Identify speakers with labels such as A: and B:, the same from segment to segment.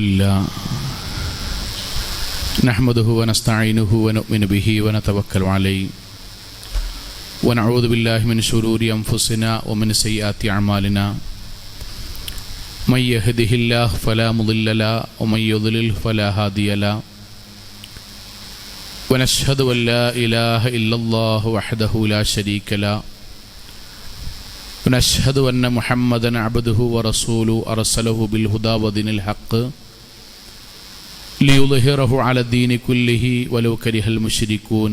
A: الله نحمده ونستعينه ونؤمن به ونتوكل عليه ونعوذ بالله من شرور أنفسنا ومن سيئات أعمالنا من يهده الله فلا مضل له ومن يضلل فلا هادي له ونشهد أن لا إله إلا الله وحده لا شريك له ونشهد أن محمدا عبده ورسوله أرسله بالهدى ودين الحق ليظهره على الدين كله ولو كره المشركون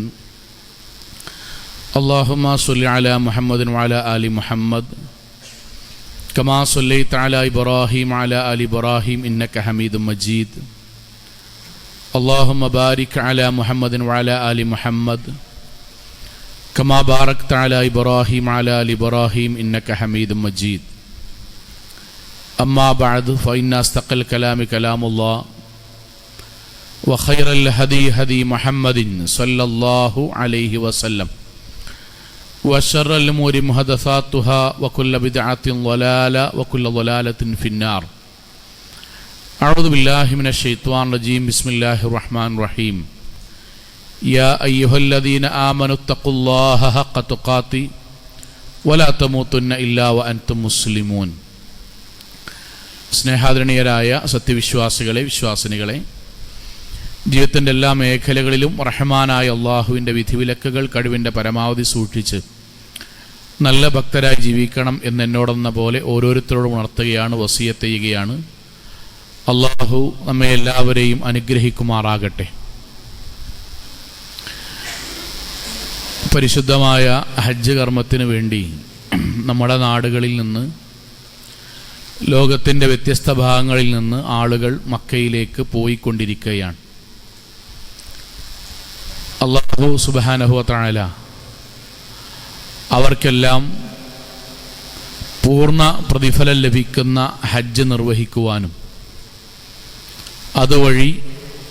A: اللهم صل على محمد وعلى آل محمد كما صليت على إبراهيم وعلى آل إبراهيم إنك حميد مجيد اللهم بارك على محمد وعلى آل محمد كما باركت على إبراهيم وعلى آل إبراهيم إنك حميد مجيد أما بعد فإن أصدق الكلام كلام الله وخير الهدي هدي محمد صلى الله عليه وسلم وشر الأمور محدثاتها وكل بدعة ضلالة وكل ضلالة في النار أعوذ بالله من الشيطان الرجيم بسم الله الرحمن الرحيم يا أيها الذين آمنوا اتقوا الله حق تقاته ولا تموتن إلا وأنتم مسلمون സ്നേഹാദരണീയരായ സത്യവിശ്വാസികളെ വിശ്വാസിനികളെ, ജീവിതത്തിൻ്റെ എല്ലാ മേഖലകളിലും റഹ്മാനായ അള്ളാഹുവിൻ്റെ വിധിവിലക്കുകൾ കഴിവിൻ്റെ പരമാവധി സൂക്ഷിച്ച് നല്ല ഭക്തരായി ജീവിക്കണം എന്നെന്നോടെന്ന പോലെ ഓരോരുത്തരോടും ഉണർത്തുകയാണ്, വസിയത്ത് ചെയ്യുകയാണ്. അള്ളാഹു നമ്മെ എല്ലാവരെയും അനുഗ്രഹിക്കുമാറാകട്ടെ. പരിശുദ്ധമായ ഹജ്ജ് കർമ്മത്തിന് വേണ്ടി നമ്മുടെ നാടുകളിൽ നിന്ന്, ലോകത്തിൻ്റെ വ്യത്യസ്ത ഭാഗങ്ങളിൽ നിന്ന് ആളുകൾ മക്കയിലേക്ക് പോയിക്കൊണ്ടിരിക്കുകയാണ്. അല്ലാഹു സുബ്ഹാനഹു വ തആല അവർക്കെല്ലാം പൂർണ്ണ പ്രതിഫലം ലഭിക്കുന്ന ഹജ്ജ് നിർവഹിക്കുവാനും അതുവഴി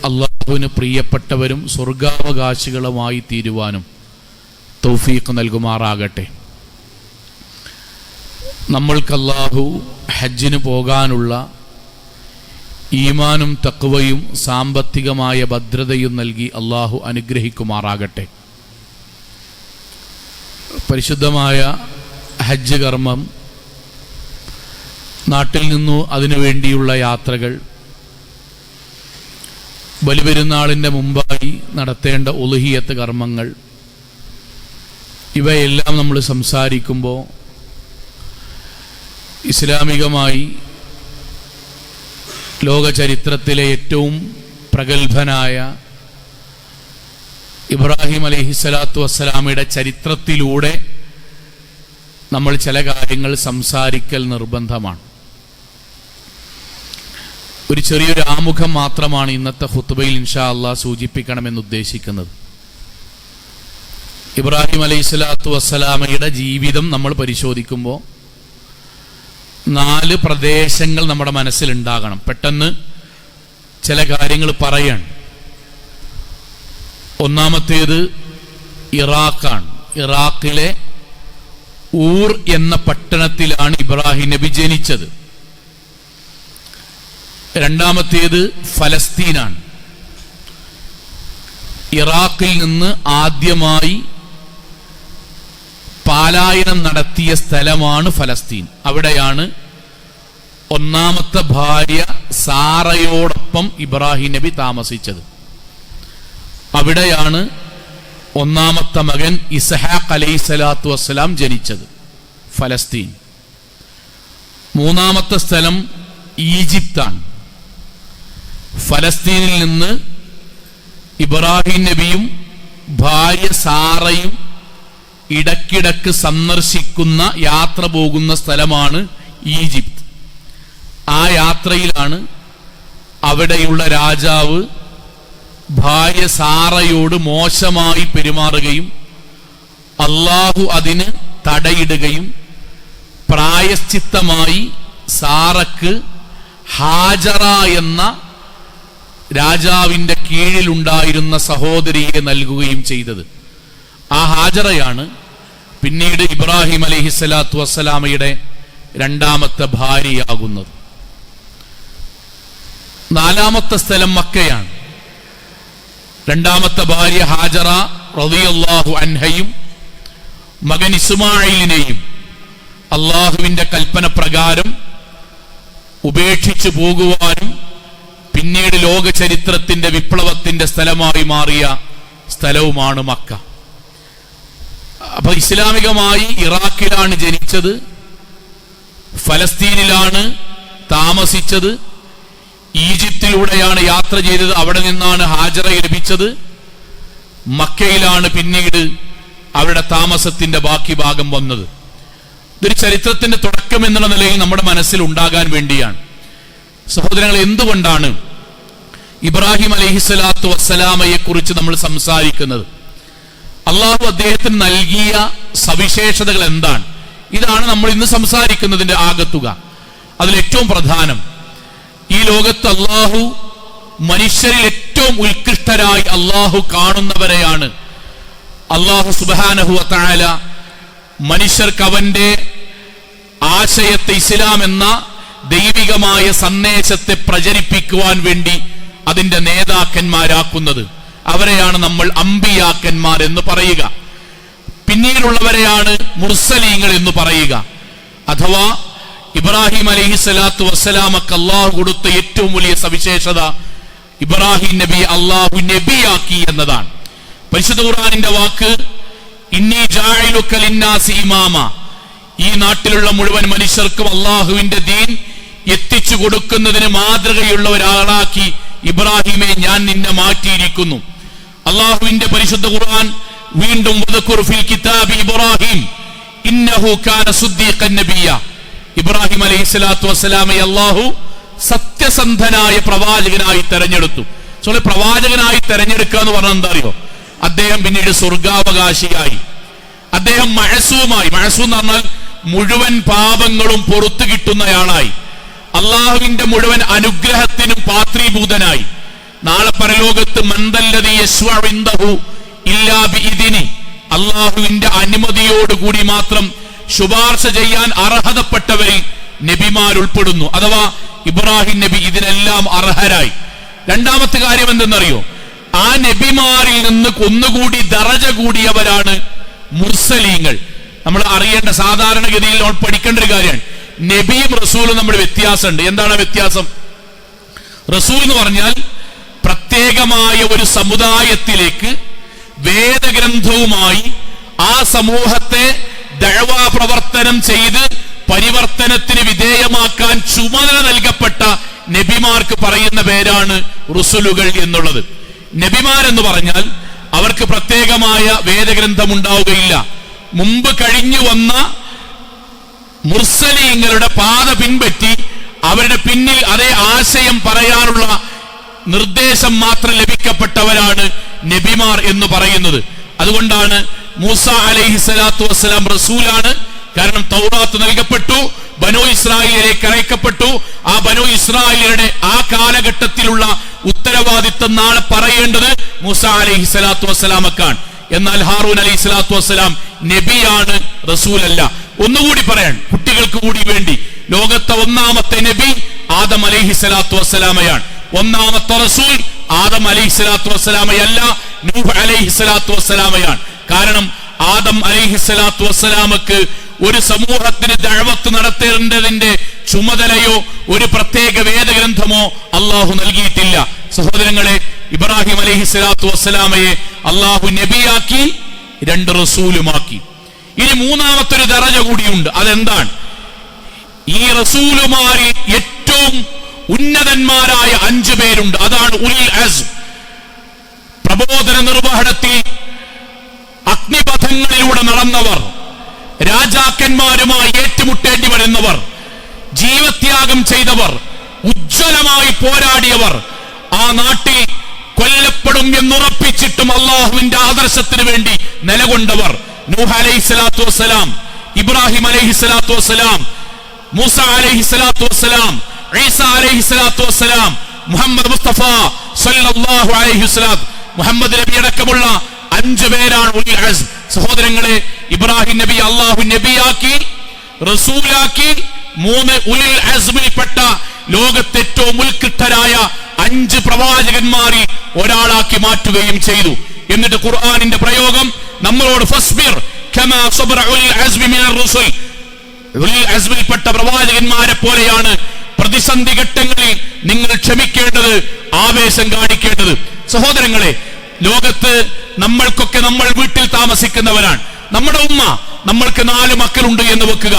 A: അല്ലാഹുവിന് പ്രിയപ്പെട്ടവരും സ്വർഗാവകാശികളുമായി തീരുവാനും തൗഫീഖ് നൽകുമാറാകട്ടെ. നമ്മൾക്ക് അല്ലാഹു ഹജ്ജിന് പോകാനുള്ള ഈമാനും തഖ്വയും സാമ്പത്തികമായ ഭദ്രതയും നൽകി അല്ലാഹു അനുഗ്രഹിക്കുമാറാകട്ടെ. പരിശുദ്ധമായ ഹജ്ജ് കർമ്മം, നാട്ടിൽ നിന്നു അതിനു വേണ്ടിയുള്ള യാത്രകൾ, ബലിപെരുന്നാളിൻ്റെ മുമ്പായി നടത്തേണ്ട ഉളുഹിയത്ത് കർമ്മങ്ങൾ, ഇവയെല്ലാം നമ്മൾ സംസാരിക്കുമ്പോൾ ഇസ്ലാമികമായി ലോക ചരിത്രത്തിലെ ഏറ്റവും പ്രഗത്ഭനായ ഇബ്രാഹിം അലൈഹിസ്സലാത്തു വസ്സലാമയുടെ ചരിത്രത്തിലൂടെ നമ്മൾ ചില കാര്യങ്ങൾ സംസാരിക്കൽ നിർബന്ധമാണ്. ഒരു ചെറിയൊരു ആമുഖം മാത്രമാണ് ഇന്നത്തെ ഖുത്ബയിൽ ഇൻഷാ അല്ലാഹ് സൂചിപ്പിക്കണമെന്ന് ഉദ്ദേശിക്കുന്നത്. ഇബ്രാഹിം അലൈഹിസ്സലാത്തു വസ്സലാമയുടെ ജീവിതം നമ്മൾ പരിശോധിക്കുമ്പോൾ 4 പ്രദേശങ്ങൾ നമ്മുടെ മനസ്സിലുണ്ടാകണം. പെട്ടെന്ന് ചില കാര്യങ്ങൾ പറയാണ്. ഒന്നാമത്തേത് ഇറാഖാണ്. ഇറാഖിലെ ഊർ എന്ന പട്ടണത്തിലാണ് ഇബ്രാഹിം നബി ജനിച്ചത്. രണ്ടാമത്തേത് ഫലസ്തീനാണ്. ഇറാഖിൽ നിന്ന് ആദ്യമായി പാലായനം നടത്തിയ സ്ഥലമാണ് ഫലസ്തീൻ. അവിടെയാണ് ഒന്നാമത്തെ ഭാര്യ സാറയോടൊപ്പം ഇബ്രാഹിം നബി താമസിച്ചത്. അവിടെയാണ് ഒന്നാമത്തെ മകൻ ഇസ്ഹാഖ് അലൈഹിസ്സലാത്തു വസ്സലാം ജനിച്ചത്, ഫലസ്തീൻ. മൂന്നാമത്തെ സ്ഥലം ഈജിപ്താണ്. ഫലസ്തീനിൽ നിന്ന് ഇബ്രാഹിം നബിയും ഭാര്യ സാറയും ഇടക്കിടക്ക് സന്ദർശിക്കുന്ന, യാത്ര പോകുന്ന സ്ഥലമാണ് ഈജിപ്ത്. ആ യാത്രയിലാണ് അവിടെയുള്ള രാജാവ് ഭാര്യ സാറയോട് മോശമായി പെരുമാറുകയും അല്ലാഹു അതിന് തടയിടുകയും പ്രായശ്ചിത്തമായി സാറക്ക് ഹാജറ എന്ന രാജാവിൻ്റെ കീഴിലുണ്ടായിരുന്ന സഹോദരിയെ നൽകുകയും ചെയ്തത്. ആ ഹാജറയാണ് പിന്നീട് ഇബ്രാഹിം അലൈഹിസ്സലാത്തു വസ്സലാമയുടെ രണ്ടാമത്തെ ഭാര്യയാകുന്നത്. നാലാമത്തെ സ്ഥലം മക്കയാണ്. രണ്ടാമത്തെ ഭാര്യ ഹാജറ റളിയല്ലാഹു അൻഹയും മകൻ ഇസ്മാഈലിനെയും അള്ളാഹുവിന്റെ കൽപ്പന പ്രകാരം ഉപേക്ഷിച്ചു പോകുവാനും പിന്നീട് ലോക ചരിത്രത്തിന്റെ വിപ്ലവത്തിന്റെ സ്ഥലമായി മാറിയ സ്ഥലവുമാണ് മക്ക. അപ്പൊ ഇസ്ലാമികമായി ഇറാഖിലാണ് ജനിച്ചത്, ഫലസ്തീനിലാണ് താമസിച്ചത്, ഈജിപ്തിലൂടെയാണ് യാത്ര ചെയ്തത്, അവിടെ നിന്നാണ് ഹാജറയെ ലഭിച്ചത്, മക്കയിലാണ് പിന്നീട് അവരുടെ താമസത്തിന്റെ ബാക്കി ഭാഗം വന്നത്. ഇതൊരു ചരിത്രത്തിന്റെ തുടക്കം എന്നുള്ള നിലയിൽ നമ്മുടെ മനസ്സിൽ ഉണ്ടാകാൻ വേണ്ടിയാണ്. സഹോദരങ്ങൾ, എന്തുകൊണ്ടാണ് ഇബ്രാഹിം അലൈഹിസ്സലാത്തു വസ്സലാമയെ കുറിച്ച് നമ്മൾ സംസാരിക്കുന്നത്? അള്ളാഹു അദ്ദേഹത്തിന് നൽകിയ സവിശേഷതകൾ എന്താണ്? ഇതാണ് നമ്മൾ ഇന്ന് സംസാരിക്കുന്നതിന്റെ ആകത്തുക. അതിൽ ഏറ്റവും പ്രധാനം, ഈ ലോകത്ത് അള്ളാഹു മനുഷ്യരിൽ ഏറ്റവും ഉത്കൃഷ്ടരായി അള്ളാഹു കാണുന്നവരെയാണ് അള്ളാഹു സുബ്ഹാനഹു വ തആല മനുഷ്യർക്ക് അവന്റെ ആശയത്തെ, ഇസ്ലാം എന്ന ദൈവികമായ സന്ദേശത്തെ പ്രചരിപ്പിക്കുവാൻ വേണ്ടി അതിന്റെ നേതാക്കന്മാരാക്കുന്നത്. അവരെയാണ് നമ്മൾ അംബിയാക്കന്മാർ എന്ന് പറയുക. പിന്നീടുള്ളവരെയാണ് മുർസലീങ്ങൾ എന്ന് പറയുക. അഥവാ ഇബ്രാഹിം അലൈഹിസ്സലാത്തു വസ്സലാമക്ക് അള്ളാഹു കൊടുത്ത ഏറ്റവും വലിയ സവിശേഷത ഇബ്രാഹിം നബി അള്ളാഹു നബിയാക്കി എന്നതാണ്. പരിശുദ്ധ ഖുർആനിന്റെ വാക്ക് ഇന്നി ജാഇലുക ലിന്നാസി ഇമാമ, ഈ നാട്ടിലുള്ള മുഴുവൻ മനുഷ്യർക്കും അള്ളാഹുവിന്റെ ദീൻ എത്തിച്ചു കൊടുക്കുന്നതിന് മാതൃകയുള്ള ഒരാളാക്കി ഇബ്രാഹിമെ ഞാൻ നിന്നെ മാറ്റിയിരിക്കുന്നു. അള്ളാഹുവിന്റെ പരിശുദ്ധ ഖുർആൻ വീണ്ടും വദ്കുർ ഫിൽ കിതാബി ഇബ്രാഹിം ഇന്നഹു കാന സുദ്ദീഖൻ നബിയ്യ, ഇബ്രാഹിം അലൈഹിസ്സലാത്തു വസ്സലാമെ അള്ളാഹു സത്യസന്ധനായ പ്രവാചകനായി തെരഞ്ഞെടുത്തു. പ്രവാചകനായി തെരഞ്ഞെടുക്കുക എന്ന് പറഞ്ഞാൽ എന്താ അറിയോ? അദ്ദേഹം പിന്നീട് സ്വർഗാവകാശിയായി, അദ്ദേഹം മഅസൂമായി, മഅസൂം എന്ന് പറഞ്ഞാൽ മുഴുവൻ പാപങ്ങളും പുറത്തു കിട്ടുന്നയാളായി, അള്ളാഹുവിന്റെ മുഴുവൻ അനുഗ്രഹത്തിനും പാത്രീഭൂതനായി, നാളെ പരലോകത്ത് മന്ദല്ലദീ യശ്വഉ ഇൻദഹു ഇല്ലാ ബിഇദ്നി, അള്ളാഹുവിന്റെ അനുമതിയോടുകൂടി മാത്രം ശുപാർശ ചെയ്യാൻ അർഹതപ്പെട്ടവരിൽ നബിമാർ ഉൾപ്പെടുന്നു. അഥവാ ഇബ്രാഹിം നബി ഇതിനെല്ലാം അർഹരായി. രണ്ടാമത്തെ കാര്യം എന്തെന്നറിയോ? ആ നബിമാരിൽ നിന്ന് ഒന്നുകൂടി ദറജ കൂടിയവരാണ് മുർസലീങ്ങൾ. നമ്മൾ അറിയേണ്ട, സാധാരണഗതിയിൽ നമ്മൾ പഠിക്കേണ്ട ഒരു കാര്യമാണ്. നബിയും റസൂലും നമ്മൾ വ്യത്യാസമുണ്ട്. എന്താണ് വ്യത്യാസം? റസൂൽ എന്ന് പറഞ്ഞാൽ പ്രത്യേകമായ ഒരു സമുദായത്തിലേക്ക് വേദഗ്രന്ഥവുമായി ആ സമൂഹത്തെ ദഅവാ പ്രവർത്തനം ചെയ്ത് പരിവർത്തനത്തിന് വിധേയമാക്കാൻ ചുമതല നൽകപ്പെട്ട നബിമാർക്ക് പറയുന്ന പേരാണ് റുസുലുകൾ എന്നുള്ളത്. നബിമാരെന്ന് പറഞ്ഞാൽ അവർക്ക് പ്രത്യേകമായ വേദഗ്രന്ഥം ഉണ്ടാവുകയില്ല. മുമ്പ് കഴിഞ്ഞു വന്ന മുർസലീങ്ങളുടെ പാത പിൻപറ്റി അവരുടെ പിന്നിൽ അതേ ആശയം പറയാനുള്ള നിർദ്ദേശം മാത്രം ലഭിക്കപ്പെട്ടവരാണ് നബിമാർ എന്ന് പറയുന്നത്. അതുകൊണ്ടാണ് മൂസ അലൈഹിസ്സലാത്തു വസ്സലാം റസൂലാണ്. കാരണം തൗറാത്ത് നൽകപ്പെട്ടു, ബനൂ ഇസ്രായേലിലേക്ക് അയക്കപ്പെട്ടു. ആ ബനൂ ഇസ്രായേലിയുടെ ആ കാലഘട്ടത്തിലുള്ള ഉത്തരവാദിത്തം നാളെ പറയേണ്ടത് മൂസ അലൈഹിസ്സലാത്തു വസ്സലാമക്കാണ്. എന്നാൽ ഹാറൂൻ അലൈഹിസ്സലാത്തു വസ്സലാം നബിയാണ്, റസൂലല്ല. ഒന്നുകൂടി പറയാൻ കുട്ടികൾക്ക് കൂടി വേണ്ടി, ലോകത്തെ ഒന്നാമത്തെ നബി ആദം അലൈഹിസ്സലാത്തു വസ്സലാമയാണ്. ഒന്നാമത്തെ റസൂൽ ആദം അലൈഹിസ്സലാത്തു വസ്സലാമയല്ല, നൂഹ് അലൈഹിസ്സലാത്തു വസ്സലാമയാണ്. കാരണം ആദം അലൈഹിസ്സലാത്തു വസ്സലാമക്ക് ഒരു സമൂഹത്തിന് ദഅവത്ത് നടത്തേണ്ടതിന്റെ ചുമതലയോ ഒരു പ്രത്യേക വേദഗ്രന്ഥമോ അള്ളാഹു നൽകിയിട്ടില്ല. സഹോദരങ്ങളെ, ഇബ്രാഹിം അലൈഹിസ്സലാത്തു വസ്സലാമയെ അള്ളാഹു നബിയാക്കി, രണ്ട് റസൂലുമാക്കി. ഇനി മൂന്നാമത്തൊരു ദറജ കൂടിയുണ്ട്. അതെന്താണ്? ഈ റസൂലുമാരിൽ ഏറ്റവും ഉന്നതന്മാരായ 5 പേരുണ്ട്. അതാണ് ഉൽ അസ്ം. പ്രബോധന നിർവഹണത്തിൽ അഗ്നിപഥങ്ങളിലൂടെ നടന്നവർ, രാജാക്കന്മാരുമായി ഏറ്റുമുട്ടേണ്ടി വരുന്നവർ, ജീവത്യാഗം ചെയ്തവർ, ഉജ്ജ്വലമായി പോരാടിയവർ, ആ നാട്ടിൽ കൊല്ലപ്പെടും എന്നുറപ്പിച്ചിട്ടും അള്ളാഹുവിന്റെ ആദർശത്തിന് വേണ്ടി നിലകൊണ്ടവർ. നൂഹ് അലൈഹിസ്സലാത്തു വസ്സലാം, ഇബ്രാഹിം അലൈഹിസ്സലാത്തു വസ്സലാം, മൂസ അലൈഹിസ്സലാത്തു വസ്സലാം, ഈസ അലൈഹിസ്സലാത്തു വസ്സലാം, മുഹമ്മദ് മുസ്തഫ സല്ലല്ലാഹു അലൈഹി വസല്ലം, മുഹമ്മദ് നബി അടക്കമുള്ള 5 പേരാണ് ഉൽ അസ്ം. സഹോദരങ്ങളെ, ഇബ്രാഹിം നബി അള്ളാഹു നബിയാക്കി, റസൂലാക്കി. 3 ഉൽ അസ്മിൽപ്പെട്ട ലോകത്തെ ഏറ്റവും ഉത്കൃഷ്ടരായ 5 പ്രവാചകന്മാരിൽ ഒരാളാക്കി മാറ്റുകയും ചെയ്തു. എന്നിട്ട് ഖുർആനിന്റെ പ്രയോഗം നമ്മളോട് ഫസ്ബിർ കമാ സബറ ഉൽ അസ്മി മിനർ റുസുൽ, ഉൽ അസ്മിൽപ്പെട്ട പ്രവാചകന്മാരെ പോലെയാണ് പ്രതിസന്ധി ഘട്ടങ്ങളിൽ നിങ്ങൾ ക്ഷമിക്കേണ്ടത്, ആവേശം കാണിക്കേണ്ടത്. സഹോദരങ്ങളെ, ലോകത്ത് നമ്മൾക്കൊക്കെ, നമ്മൾ വീട്ടിൽ താമസിക്കുന്നവരാണ്. നമ്മുടെ ഉമ്മ, നമ്മൾക്ക് 4 മക്കളുണ്ട് എന്ന് വെക്കുക.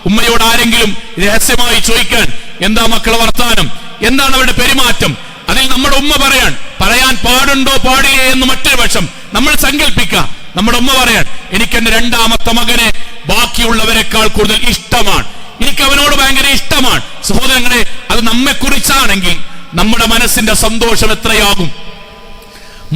A: ഉമ്മയോട് ആരെങ്കിലും രഹസ്യമായി ചോദിക്കാൻ, എന്താ മക്കളെ വർത്താനം, എന്താണ് അവരുടെ പെരുമാറ്റം, അതിൽ നമ്മുടെ ഉമ്മ പറയാൻ പാടുണ്ടോ പാടില്ലേ എന്ന് മറ്റൊരു പക്ഷം നമ്മൾ സങ്കല്പിക്കാം. നമ്മുടെ ഉമ്മ പറയാൻ, എനിക്ക് എന്റെ 2ാമത്തെ മകനെ ബാക്കിയുള്ളവരെക്കാൾ കൂടുതൽ ഇഷ്ടമാണ്, എനിക്ക് അവനോട് ഭയങ്കര ഇഷ്ടമാണ്. സഹോദരങ്ങളെ, അത് നമ്മെക്കുറിച്ചാണെങ്കിൽ നമ്മുടെ മനസ്സിന്റെ സന്തോഷം എത്രയാകും.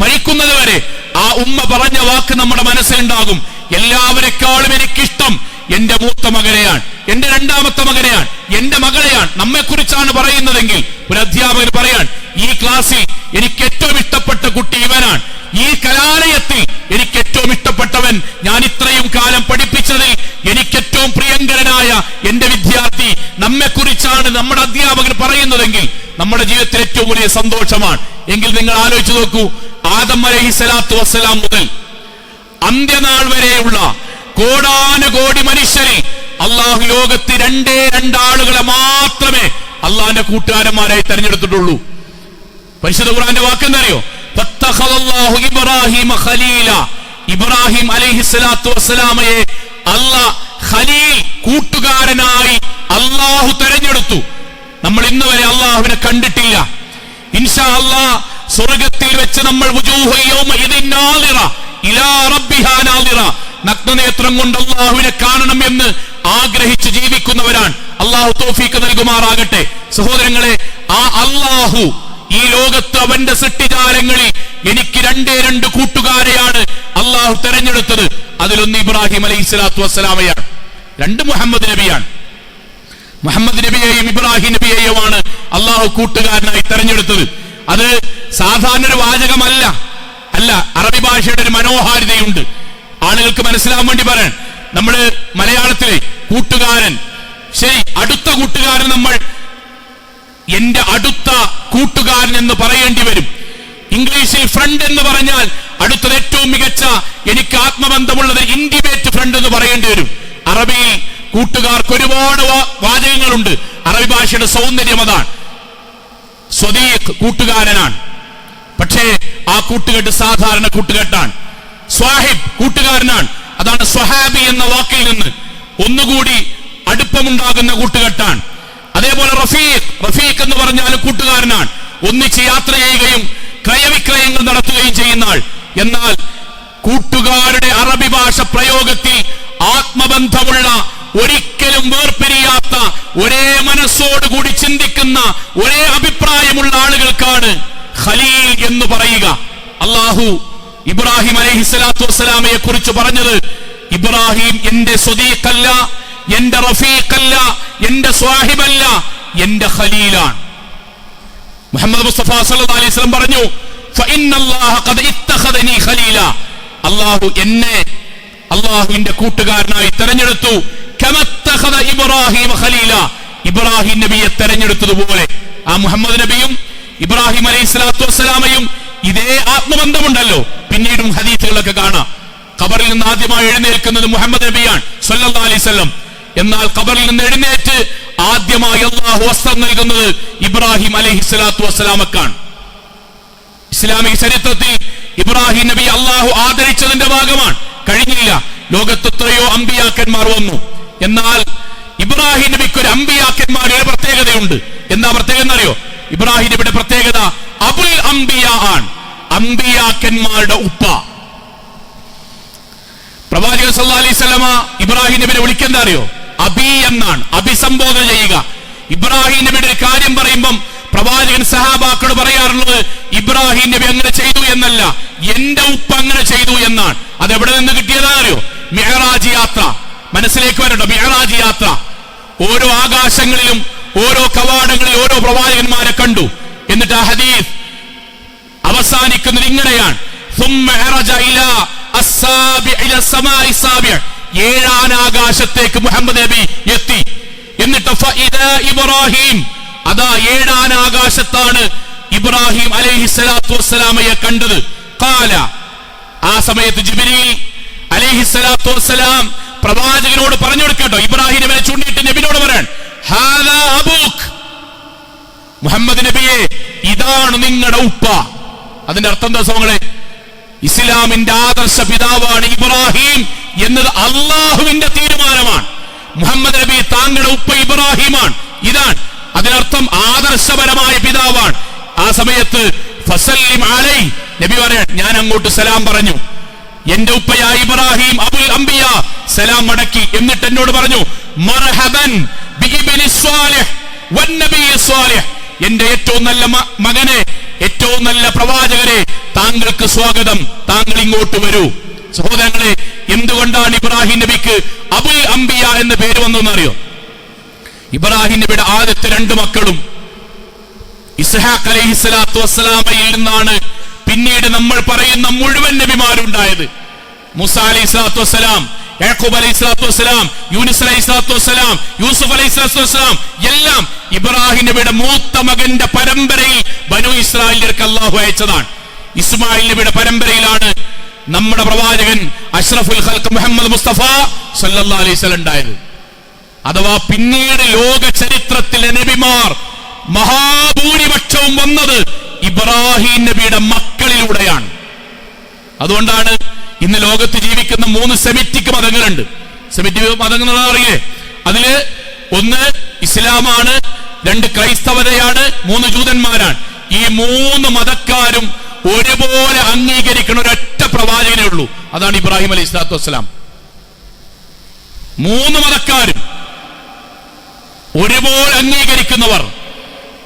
A: മരിക്കുന്നത് വരെ ആ ഉമ്മ പറഞ്ഞ വാക്ക് നമ്മുടെ മനസ്സിലുണ്ടാകും. എല്ലാവരെക്കാളും എനിക്കിഷ്ടം എന്റെ മൂത്ത മകനെയാണ്, എന്റെ 2ാമത്തെ മകനെയാണ്, എന്റെ മകളെയാണ്. നമ്മെക്കുറിച്ചാണ് പറയുന്നതെങ്കിൽ ഒരു അധ്യാപകൻ പറയാൻ, ഈ ക്ലാസ്സിൽ എനിക്ക് ഏറ്റവും ഇഷ്ടപ്പെട്ട കുട്ടി ഇവനാണ്, ഈ കലാലയത്തിൽ എനിക്ക് ഏറ്റവും ഇഷ്ടപ്പെട്ടവൻ, ഞാൻ ഇത്രയും കാലം പഠിപ്പിച്ചതിൽ എനിക്ക് ഏറ്റവും പ്രിയങ്കരനായ എന്റെ വിദ്യാർത്ഥി, നമ്മെക്കുറിച്ചാണ് നമ്മുടെ അധ്യാപകൻ പറയുന്നതെങ്കിൽ നമ്മുടെ ജീവിതത്തിൽ ഏറ്റവും വലിയ സന്തോഷമാണ്. എങ്കിൽ നിങ്ങൾ ആലോചിച്ച് നോക്കൂ, ആദം അലൈഹിസ്സലാത്തു വസ്സലാം മുതൽ അന്ത്യനാൾ വരെയുള്ള കോടാനുകോടി മനുഷ്യരിൽ അള്ളാഹു ലോകത്ത് 2 ആളുകളെ മാത്രമേ അള്ളാഹിന്റെ കൂട്ടുകാരന്മാരായി തെരഞ്ഞെടുത്തിട്ടുള്ളൂ. പരിശുദ്ധ ഖുർആന്റെ വാക്കെന്തറിയോ? ഫത്തഖദല്ലാഹു ഇബ്രാഹിമ ഖലീല, ഇബ്രാഹിം അലൈഹിസ്സലാത്തു വസ്സലാമയെ അല്ലാഹ് ഖലീൽ, കൂട്ടുകാരനായി അള്ളാഹു തെരഞ്ഞെടുത്തു. നമ്മൾ ഇന്ന് വരെ അള്ളാഹുവിനെ കണ്ടിട്ടില്ല. ഇൻഷാ അല്ലാഹ് സ്വർഗ്ഗത്തിൽ വെച്ച് നമ്മൾ നഗ്നനേത്രം കൊണ്ട് അള്ളാഹുവിനെ കാണണം എന്ന് ആഗ്രഹിച്ച് ജീവിക്കുന്നവരാണ്. അള്ളാഹു തൗഫീഖ് നൽകുമാറാകട്ടെ. സഹോദരങ്ങളെ, ആ അള്ളാഹു ഈ ലോകത്ത് അവന്റെ സൃഷ്ടിജാലങ്ങളിൽ എനിക്ക് 2 കൂട്ടുകാരെയാണ് അള്ളാഹു തെരഞ്ഞെടുത്തത്. അതിലൊന്ന് ഇബ്രാഹിം അലൈഹിസ്സലാത്തു വസ്സലാമയാണ്, 2 മുഹമ്മദ് നബിയാണ്. മുഹമ്മദ് നബിയെയും ഇബ്രാഹിം നബിയെയുമാണ് അള്ളാഹു കൂട്ടുകാരനായി തെരഞ്ഞെടുത്തത്. അത് സാധാരണ ഒരു വാചകമല്ല, അറബി ഭാഷയുടെ ഒരു മനോഹാരിതയുണ്ട്. ആളുകൾക്ക് മനസ്സിലാവാൻ വേണ്ടി പറയാൻ, നമ്മള് മലയാളത്തിലെ കൂട്ടുകാരൻ, ശരി, അടുത്ത കൂട്ടുകാരൻ നമ്മൾ എന്റെ അടുത്ത കൂട്ടുകാരൻ എന്ന് പറയേണ്ടി വരും. ഇംഗ്ലീഷിൽ ഫ്രണ്ട് എന്ന് പറഞ്ഞാൽ അടുത്തത് ഏറ്റവും മികച്ച, എനിക്ക് ആത്മബന്ധമുള്ളത് ഇന്റിമേറ്റ് ഫ്രണ്ട് എന്ന് പറയേണ്ടി വരും. അറബിയിൽ കൂട്ടുകാർക്ക് ഒരുപാട് വാചകങ്ങളുണ്ട്. അറബി ഭാഷയുടെ സൗന്ദര്യം അതാണ്. സ്വദീഖ് കൂട്ടുകാരനാണ്, പക്ഷേ ആ കൂട്ടുകെട്ട് സാധാരണ കൂട്ടുകെട്ടാണ്. സ്വാഹിബ് കൂട്ടുകാരനാണ്, അതാണ് സ്വഹാബി എന്ന വാക്കിൽ നിന്ന് ഒന്നുകൂടി അടുപ്പമുണ്ടാകുന്ന കൂട്ടുകെട്ടാണ്. അതേപോലെ റഫീഖ് എന്ന് പറഞ്ഞാലും കൂട്ടുകാരനാണ്, ഒന്നിച്ച് യാത്ര ചെയ്യുകയും ക്രയവിക്രയങ്ങൾ നടത്തുകയും ചെയ്യുന്ന ആൾ. എന്നാൽ കൂട്ടുകാരുടെ അറബി ഭാഷ പ്രയോഗത്തിൽ ആത്മബന്ധമുള്ള, ഒരിക്കലും വേർപിരിയാത്ത, ഒരേ മനസ്സോടുകൂടി ചിന്തിക്കുന്ന, ഒരേ അഭിപ്രായമുള്ള ആളുകൾക്കാണ് ഖലീൽ എന്ന് പറയുക. അള്ളാഹു ഇബ്രാഹിം അലൈഹിസ്സലാത്തു വസ്സലാമയെ കുറിച്ച് പറഞ്ഞത്, ഇബ്രാഹിം എന്റെ സ്വദീഖല്ല, എന്റെ റഫീഖല്ല, എന്റെ സ്വാഹിബല്ല, എന്റെ ഖലീലാണ്. മുഹമ്മദ് മുസ്തഫ സല്ലല്ലാഹു അലൈഹി വസല്ലം പറഞ്ഞു, ഫഇന്നല്ലാഹ ഖദ് ഇത്തഖദനി ഖലീല, അള്ളാഹു എന്നെ അള്ളാഹുവിന്റെ കൂട്ടുകാരനായി തെരഞ്ഞെടുത്തു. കമത്തഖദ ഇബ്രാഹിം ഖലീല, ഇബ്രാഹിം നബിയെ തെരഞ്ഞെടുത്തതുപോലെ. ആ മുഹമ്മദ് നബിയും ഇബ്രാഹിം അലൈഹിസ്സലാത്തു വസ്സലാമയും ഇതേ ആത്മബന്ധമുണ്ടല്ലോ. പിന്നീടും ഹദീസുകളൊക്കെ കാണാം. ഖബറിൽ നിന്ന് ആദ്യമായി എഴുന്നേൽക്കുന്നത് മുഹമ്മദ് നബിയാണ് സല്ലല്ലാഹു അലൈഹി വസല്ലം. എന്നാൽ ഖബറിൽ നിന്ന് എഴുന്നേറ്റ് ആദ്യമായി അള്ളാഹു വസ്ത്രം നൽകുന്നത് ഇബ്രാഹിം അലൈഹിസ്സലാത്തു വസ്സലാമക്കാണ്. ഇസ്ലാമിക ചരിത്രത്തിൽ ഇബ്രാഹിം നബി അള്ളാഹു ആദരിച്ചതിന്റെ ഭാഗമാണ്. കഴിഞ്ഞില്ല, ലോകത്ത് എത്രയോ അമ്പിയാക്കന്മാർ വന്നു. എന്നാൽ ഇബ്രാഹിം നബിക്ക് ഒരു അമ്പിയാക്കന്മാരുടെ പ്രത്യേകതയുണ്ട്. എന്താ പ്രത്യേകത എന്നറിയോ? ഇബ്രാഹിം നബിയുടെ പ്രത്യേകത അബുൽ അംബിയ ആണ്, അമ്പിയാക്കന്മാരുടെ ഉപ്പ. പ്രവാചകൻ സല്ലല്ലാഹു അലൈഹി വസല്ലമ ഇബ്രാഹിം നബിയെ വിളിക്കുന്നത് അറിയോ? അബി എന്നാണ്, അഭിസംബോധന ചെയ്യുക. ഇബ്രാഹിം നബിയുടെ കാര്യം പറയുമ്പം പ്രവാചകൻ സഹാബാക്കളോട് പറയാറുള്ളത് ഇബ്രാഹിം നബി അങ്ങനെ ചെയ്തു എന്നല്ല, എന്റെ ഉപ്പ അങ്ങനെ ചെയ്തു എന്നാണ്. അതെവിടെ നിന്ന് കിട്ടിയതാണോ? മിഅ്റാജ് യാത്ര. മനസ്സിലേക്ക് വരട്ടോ, മിഅ്റാജ് യാത്ര. ഓരോ ആകാശങ്ങളിലും ഓരോ കവാടങ്ങളിൽ ഓരോ പ്രവാചകന്മാരെ കണ്ടു. എന്നിട്ട് ആ ഹദീസ് അവസാനിക്കുന്നത് ഇങ്ങനെയാണ്, ഏഴാനാകാശത്തേക്ക് മുഹമ്മദ് നബി എത്തി. എന്നിട്ട് ഇബ്രാഹിം, അതാ ഏഴാനാകാശത്താണ് ഇബ്രാഹിം അലൈഹിസ്സലാത്തു വസ്സലാമയെ കണ്ടത്. ഖാല, ആ സമയത്ത് ജിബ്രീൽ അലൈഹിസ്സലാത്തു വസ്സലാം പ്രവാചകനോട് പറഞ്ഞു കൊടുക്കട്ടോ, ഇബ്രാഹിം നബിയെ ചൂണ്ടിയിട്ട് നബിയോട് പറയാൻ, ഹാദാ അബൂക്ക്, മുഹമ്മദ് നബിയെ ഇതാണ് നിങ്ങളുടെ ഉപ്പ. അതിന്റെ അർത്ഥം എന്താ സഹോദരങ്ങളെ? ഇസ്ലാമിന്റെ ആദർശ പിതാവാണ് ഇബ്രാഹിം എന്നത് അള്ളാഹുവിന്റെ തീരുമാനമാണ്. മുഹമ്മദ് നബി താങ്കളുടെ ഉപ്പ ഇബ്രാഹിമാണ്, ഇതാണ് അതിനർത്ഥം ആദർശപരമായ പിതാവാണ്. ആ സമയത്ത് ഫസല്ലിം അലൈ, നബി പറയാൻ, ഞാൻ അങ്ങോട്ട് സലാം പറഞ്ഞു. എന്റെ ഉപ്പയായ ഇബ്രാഹിം അബുൽ അംബിയ സലാം മടക്കി. എന്നിട്ട് എന്നോട് പറഞ്ഞു, മർഹബൻ ബിഇബ്നി സ്വാലിഹ് വന്നബി സ്വാലിഹ്, എന്റെ ഏറ്റവും നല്ല മകനെ, ഏറ്റവും നല്ല പ്രവാചകരെ, താങ്കൾക്ക് സ്വാഗതം, താങ്കൾ ഇങ്ങോട്ട് വരൂ. സഹോദരങ്ങളെ, എന്തുകൊണ്ടാണ് ഇബ്രാഹിം നബിക്ക് അബുൽ അംബിയ എന്ന പേര് വന്നതെന്ന് അറിയോ? ഇബ്രാഹിം നബിയുടെ ആദ്യത്തെ 2 മക്കളും ഇസ്ഹാഖ് അലൈഹിസ്സലാത്തു വസ്സലാമയിൽ നിന്നാണ് പിന്നീട് നമ്മൾ പറയുന്ന മുഴുവൻ നബിമാരുണ്ടായത്. മൂസ അലൈഹിസ്സലാത്തു വസ്സലാം, യാക്കൂബ് അലൈഹിസ്സലാത്തു വസ്സലാം, യൂനുസ് അലൈഹിസ്സലാത്തു വസ്സലാം, യൂസുഫ് അലൈഹിസ്സലാത്തു വസ്സലാം, എല്ലാം ഇബ്രാഹിം നബിയുടെ മൂത്ത മകന്റെ പരമ്പരയിൽ ബനു ഇസ്രായേലിലേക്ക് അല്ലാഹു അയച്ചതാണ്. ഇസ്മായിൽ നബിയുടെ പരമ്പരയിലാണ് നമ്മുടെ പ്രവാചകൻ അഷ്റഫുൽ ഖൽഖ് മുഹമ്മദ് മുസ്തഫ സല്ലല്ലാഹു അലൈഹി വസല്ലം ഉണ്ടായത്. അഥവാ പിന്നീട് ലോക ചരിത്രത്തിലെ നബിമാർ മഹാഭൂരിപക്ഷവും വന്നത് ഇബ്രാഹിം നബിയുടെ മക്കളിലൂടെയാണ്. അതുകൊണ്ടാണ് ഇന്ന് ലോകത്ത് ജീവിക്കുന്ന 3 സെമിറ്റിക് മതങ്ങളുണ്ട്. സെമിറ്റിക് മതങ്ങൾ അറിയേ? അതില് 1 ഇസ്ലാമാണ്, 2 ക്രൈസ്തവതയാണ്, 3 ജൂതന്മാരാണ്. ഈ 3 മതക്കാരും ഒരുപോലെ അംഗീകരിക്കുന്ന ഒരൊറ്റ പ്രവാചകനേ ഉള്ളൂ, അതാണ് ഇബ്രാഹിം അലൈഹി സ്വലാത്തു വസ്സലാം. 3 മതക്കാരും ഒരുപോലെ അംഗീകരിക്കുന്നവർ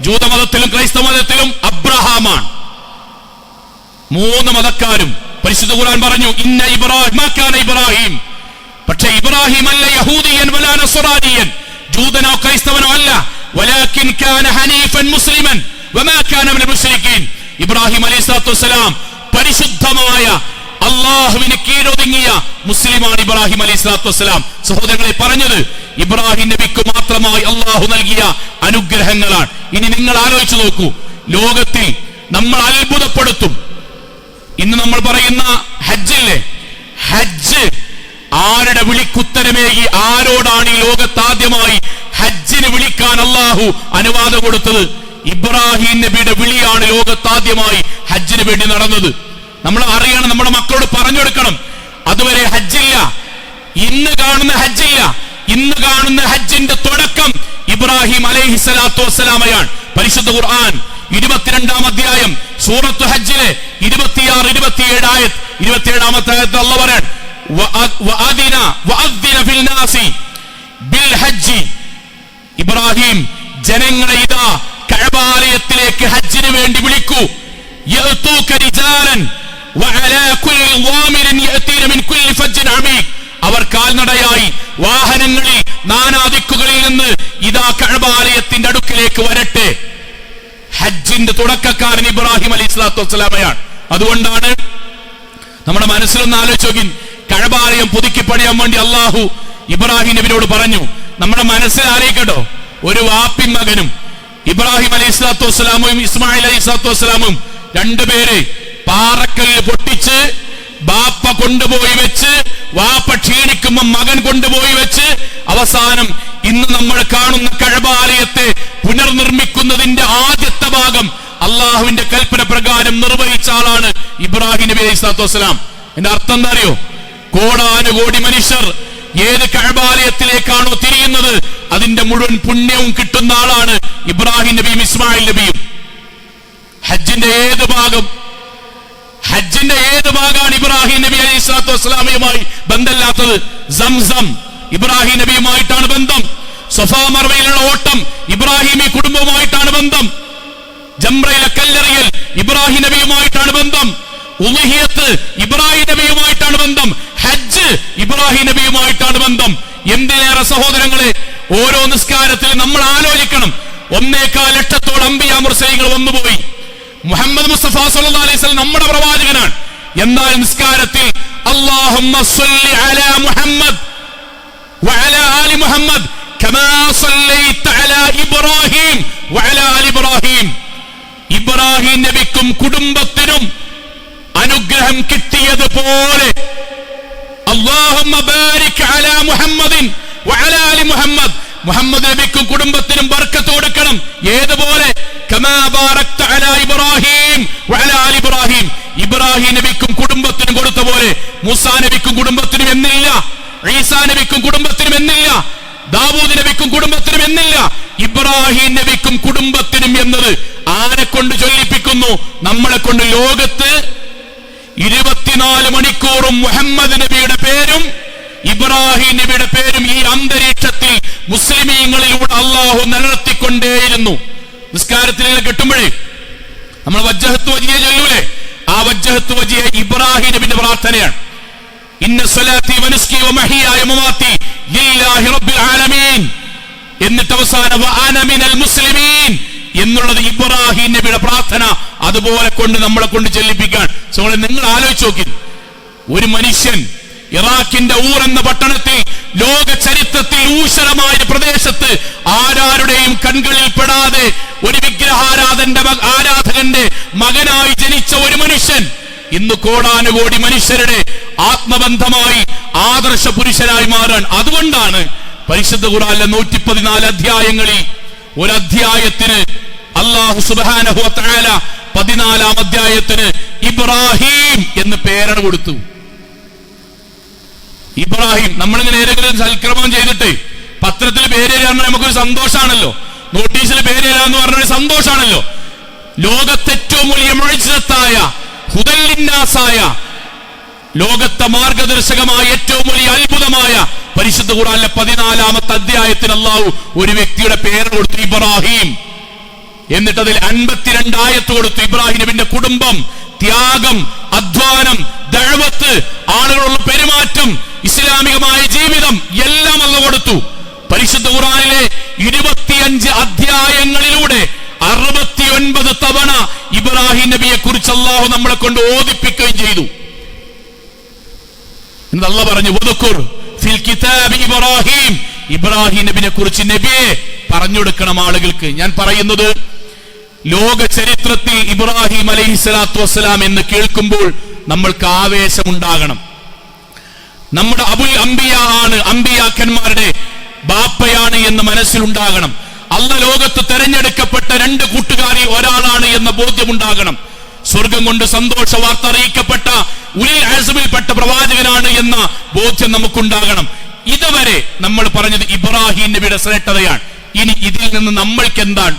A: ജൂതമതത്തിലും ക്രൈസ്തവ മതത്തിലും അബ്രഹാമാണ്. 3 മതക്കാരും പരിശുദ്ധ ഖുർആൻ പറഞ്ഞു, ഇന്ന ഇബ്രാഹിം കാന ഇബ്രാഹിം, പക്ഷേ ഇബ്രാഹിം അല്ല യഹൂദിയൻ വലാ നസ്റാനിയൻ, ജൂതനോ ക്രൈസ്തവനോ അല്ല, വലാകിൻ കാന ഹനീഫൻ മുസ്ലിമൻ വമാ കാന മിനൽ മുശ്രിക്കീൻ. ഇബ്രാഹിം അലൈഹിസ്സലാത്തു വസ്സലാം പരിശുദ്ധമായ അള്ളാഹുവിന് കീഴൊതുങ്ങിയ മുസ്ലിമാണ് ഇബ്രാഹിം അലൈഹിസ്സലാത്തു വസ്സലാം. സഹോദരങ്ങളെ, പറഞ്ഞത് ഇബ്രാഹിം നബിക്ക് മാത്രമായി അള്ളാഹു നൽകിയ അനുഗ്രഹങ്ങളാണ്. ഇനി നിങ്ങൾ ആലോചിച്ചു നോക്കൂ, ലോകത്തിൽ നമ്മൾ അത്ഭുതപ്പെടുത്തും. ഇന്ന് നമ്മൾ പറയുന്ന ഹജ്ജില്ലേ, ഹജ്ജ് ആരുടെ വിളിക്കുത്തരമേകി, ആരോടാണ് ഈ ലോകത്താദ്യമായി ഹജ്ജിന് വിളിക്കാൻ അള്ളാഹു അനുവാദം കൊടുത്തത്? ഇബ്രാഹിം നബിയുടെ വിളിയാണ് ലോകത്താദ്യമായി ഹജ്ജിന് വേണ്ടി നടന്നത്. നമ്മൾ അറിയണം, നമ്മുടെ മക്കളോട് പറഞ്ഞു കൊടുക്കണം. അതുവരെ ഹജ്ജില്ല, ഇന്ന് കാണുന്ന ഹജ്ജില്ല. ഇന്ന് കാണുന്ന ഹജ്ജിന്റെ തുടക്കം ഇബ്രാഹിം അലൈഹിസ്സലാത്തു വസ്സലാമയാണ്. പരിശുദ്ധ ഖുർആൻ 22-ാം അധ്യായം സൂറത്ത് ഹജ്ജിലെ 26-27 ആയത്ത്, 27-ാമത്തെ ആയത്ത് അല്ലാഹു പറയാൻ, വഅദ്ദിന ഫിൽ നാസി ബിൽ ഹജ്ജി, ഇബ്രാഹിം ജനങ്ങളെ ഇതാ കഅബാലയത്തിലേക്ക് ഹജ്ജിന് വേണ്ടി വിളിക്കൂ. യഅതൂക റിജാലൻ വഅലാ കുല്ലി ളാമിരിൻ യഅതീന മിൻ കുല്ലി ഫജ്ജിൻ അമീഖ്, അവർ കാൽനടയായി വാഹനങ്ങളിൽ നാനാദിക്കുകളിൽ നിന്ന് ഇതാ കഅബാലയത്തിന്റെ അടുക്കിലേക്ക് വരട്ടെ. ഹജ്ജിന്റെ തുടക്കക്കാരൻ ഇബ്രാഹിം അലൈഹിസ്സലാത്തു വസ്സലാമയാണ്. അതുകൊണ്ടാണ് നമ്മുടെ മനസ്സിലൊന്ന് ആലോചിച്ച് നോക്കി, കഅബാലയം പുതുക്കി പണിയാൻ വേണ്ടി അള്ളാഹു ഇബ്രാഹിം നബിയോട് പറഞ്ഞു. നമ്മുടെ മനസ്സിൽ ആലോചിക്കട്ടോ, ഒരു വാപ്പി മകനും ഇബ്രാഹിം അലൈഹിസ്സലാത്തു വസ്സലാമും ഇസ്മായിൽ അലൈഹിസ്സലാത്തു വസ്സലാമും 2 പേര് പാറക്കല്ല് പൊട്ടിച്ച് ബാപ്പ കൊണ്ടുപോയി വെച്ച്, വാപ്പ ക്ഷീണിക്കുമ്പോ മകൻ കൊണ്ടുപോയി വെച്ച്, അവസാനം ഇന്ന് നമ്മൾ കാണുന്ന കഅബാലയത്തെ പുനർനിർമ്മിക്കുന്നതിന്റെ ആദ്യത്തെ ഭാഗം അള്ളാഹുവിന്റെ കൽപ്പന പ്രകാരം നിർവഹിച്ച ആളാണ് ഇബ്രാഹിം നബി അലൈഹിസ്സലാത്തു വസ്സലാം. എന്റെ അർത്ഥം എന്താ അറിയോ? കോടാനുകോടി മനുഷ്യർ ഏത് കഅബാലയത്തിലേക്കാണോ തിരിയുന്നത്, അതിന്റെ മുഴുവൻ പുണ്യവും കിട്ടുന്ന ആളാണ് ഇബ്രാഹിം നബിയും ഇസ്മായിൽ നബിയും. ഹജ്ജിന്റെ ഏത് ഭാഗമാണ് ഇബ്രാഹിം നബി അലൈഹിസ്സലാത്തു വസ്സലാമയുമായി ബന്ധമില്ലാത്തത്? സംസം ഇബ്രാഹിം നബിയുമായിട്ടാണ് ബന്ധം. സഫാ മർവയിലുള്ള ഓട്ടം ഇബ്രാഹിമി കുടുംബവുമായിട്ടാണ് ബന്ധം. ജംറയിലെ കല്ലെറിയൽ ഇബ്രാഹിം നബിയുമായിട്ടാണ് ബന്ധം. ഉളുഹിയത്ത് ഇബ്രാഹിം നബിയുമായിട്ടാണ് ബന്ധം. ഹജ്ജ് ഇബ്രാഹിം നബിയുമായിട്ടാണ് ബന്ധം. എന്തിനേറെ സഹോദരങ്ങളെ, ഓരോ നിസ്കാരത്തിൽ നമ്മൾ ആലോചിക്കണം, 1.25 ലക്ഷത്തോളം അംബിയാ മുർസലീങ്ങൾ വന്നുപോയി. മുഹമ്മദ് മുസ്തഫ സല്ലല്ലാഹു അലൈഹി വസല്ലം നമ്മുടെ പ്രവാചകനാണ്. എന്നാൽ നിസ്കാരത്തിൽ അല്ലാഹുമ്മ സ്വല്ലി അലാ മുഹമ്മദ് വഅലാ ആലി മുഹമ്മദ് കമാ സ്വല്ലൈത അലാ ഇബ്രാഹിം വഅലാ ആലി ഇബ്രാഹിം, ഇബ്രാഹിം നബിക്കും കുടുംബത്തിനും അനുഗ്രഹം കിട്ടിയതുപോലെ അല്ലാഹുമ്മ ബാരിക് അലാ മുഹമ്മദിൻ വഅലാ ആലി മുഹമ്മദ്, മുഹമ്മദ് നബിക്കും കുടുംബത്തിനും ബർക്കത്ത് കൊടുക്കണം. ഏതുപോലെ? കമാ ബാറക്ത അലാ ഇബ്രാഹിം വഅലാ ആലി ഇബ്രാഹിം, ഇബ്രാഹിം നബിക്കും കുടുംബത്തിനും കൊടുത്ത പോലെ മൂസാ നബിക്കും കുടുംബത്തിനും എന്നില്ല, ഈസാ നബിക്കും കുടുംബത്തിനും എന്നില്ല, ദാവൂദ് നബിക്കും കുടുംബത്തിനും എന്നില്ല, ഇബ്രാഹിം നബിക്കും കുടുംബത്തിനും എന്നത് ആരെ കൊണ്ട് ചൊല്ലിപ്പിക്കുന്നു? നമ്മളെ കൊണ്ട്. ലോകത്ത് 24 മണിക്കൂറും മുഹമ്മദ് നബിയുടെ പേരും ഇബ്രാഹിം നബിയുടെ പേരും ഈ അന്തരീക്ഷത്തിൽ മുസ്ലിമീങ്ങളിലൂടെ അള്ളാഹു നിലനിർത്തിക്കൊണ്ടേയിരുന്നു. നിസ്കാരത്തിൽ കിട്ടുമ്പോഴേ നമ്മൾ വജ്ജഹത്ത് വജിയെ ചൊല്ലൂലേ, ആ വജ്ജഹത്ത് വജിയെ ഇബ്രാഹിം നബിയുടെ പ്രാർത്ഥനയാണ്. ഇന്ന സ്വലാത്തി വനുസ്കി വമഹിയായ മമാത്തി ലില്ലാഹി റബ്ബിൽ ആലമീൻ, എന്നിട്ട് അവസാനം വഅന മിനൽ മുസ്ലിമീൻ എന്നുള്ളത് ഇബ്രാഹിം നബിയുടെ പ്രാർത്ഥന. അതുപോലെ കൊണ്ട് നമ്മളെ കൊണ്ട് ചെല്ലിപ്പിക്കാൻ. നിങ്ങൾ ആലോചിച്ച് നോക്കി, ഒരു മനുഷ്യൻ ഇറാഖിന്റെ ഊർ എന്ന പട്ടണത്തിൽ ലോക ചരിത്രത്തിൽ ഊഷരമായ പ്രദേശത്ത് ആരാരുടെയും കൺകളിൽ പെടാതെ ഒരു ആരാധകന്റെ മകനായി ജനിച്ച ഒരു മനുഷ്യൻ ഇന്ന് കോടാനുകോടി മനുഷ്യരുടെ ആത്മബന്ധമായി ആദർശ പുരുഷനായി മാറാൻ. അതുകൊണ്ടാണ് പരിശുദ്ധ ഖുർആനിലെ 114 അധ്യായങ്ങളിൽ ഒരു അധ്യായത്തിന് അല്ലാഹു സുബ്ഹാനഹു വ തആല 14-ാം അധ്യായത്തിന് ഇബ്രാഹിം എന്ന് പേരാണ് കൊടുത്തു. ഇബ്രാഹിം. നമ്മളിങ്ങനെ ഏതെങ്കിലും സൽക്രമം ചെയ്തിട്ട് പത്രത്തിൽ പേരെഴുതാന്ന് നമുക്കൊരു സന്തോഷാണല്ലോ, നോട്ടീസിൽ പേരെഴുതാന്ന് പറഞ്ഞ സന്തോഷാണല്ലോ. ലോകത്തെ ഏറ്റവും വലിയ മുഅ്ജിസത്തായ ഹുദല്ലിന്നാസായ, ലോകത്തെ മാർഗദർശകമായ ഏറ്റവും വലിയ അത്ഭുതമായ പരിശുദ്ധ ഖുർആനിലെ 14-ാമത്തെ അധ്യായത്തിന് അല്ലാഹു ഒരു വ്യക്തിയുടെ പേര് കൊടുത്തു, ഇബ്രാഹിം. എന്നിട്ട് അതിൽ 52 ആയത്ത് കൊടുത്തു. ഇബ്രാഹിം നബിയുടെ കുടുംബം, ത്യാഗം, അധ്വാനം, ദഅവത്ത്, ആളുകളുള്ള പെരുമാറ്റം, ഇസ്ലാമികമായ ജീവിതം എല്ലാം അല്ലാഹു കൊടുത്തു. പരിശുദ്ധ ഖുർആനിലെ 25 അധ്യായങ്ങളിലൂടെ 69 തവണ ഇബ്രാഹിം നബിയെ കുറിച്ച് അല്ലാഹു നമ്മളെ കൊണ്ട് ഓദിപ്പിക്കുകയും ചെയ്തു. എന്ന് അല്ലാഹു പറഞ്ഞു, വദുകുർ ഫിൽ കിതാബി ഇബ്രാഹിം, ഇബ്രാഹിം നബിയെ കുറിച്ച് നബിയെ പറഞ്ഞു കൊടുക്കണം ആളുകൾക്ക്. ഞാൻ പറയുന്നത്, ലോക ചരിത്രത്തിൽ ഇബ്രാഹിം അലൈഹിസ്സലാത്തു വസ്സലാം എന്ന് കേൾക്കുമ്പോൾ നമ്മൾക്ക് ആവേശമുണ്ടാകണം. നമ്മുടെ അബുൽ അംബിയ ആണ്, അംബിയാക്കന്മാരുടെ ബാപ്പയാണ് എന്ന് മനസ്സിലുണ്ടാകണം. അല്ലാഹു ലോകത്ത് തെരഞ്ഞെടുക്കപ്പെട്ട 2 കൂട്ടുകാരിൽ ഒരാളാണ് എന്ന ബോധ്യമുണ്ടാകണം. സ്വർഗം കൊണ്ട് സന്തോഷ വാർത്ത അറിയിക്കപ്പെട്ട ഉലുൽ അസ്മിൽപ്പെട്ട പ്രവാചകനാണ് എന്ന ബോധ്യം നമുക്കുണ്ടാകണം. ഇതുവരെ നമ്മൾ പറഞ്ഞത് ഇബ്രാഹിം നബിയുടെ ശ്രേഷ്ഠതയാണ്. ഇനി ഇതിൽ നിന്ന് നമ്മൾക്ക് എന്താണ്?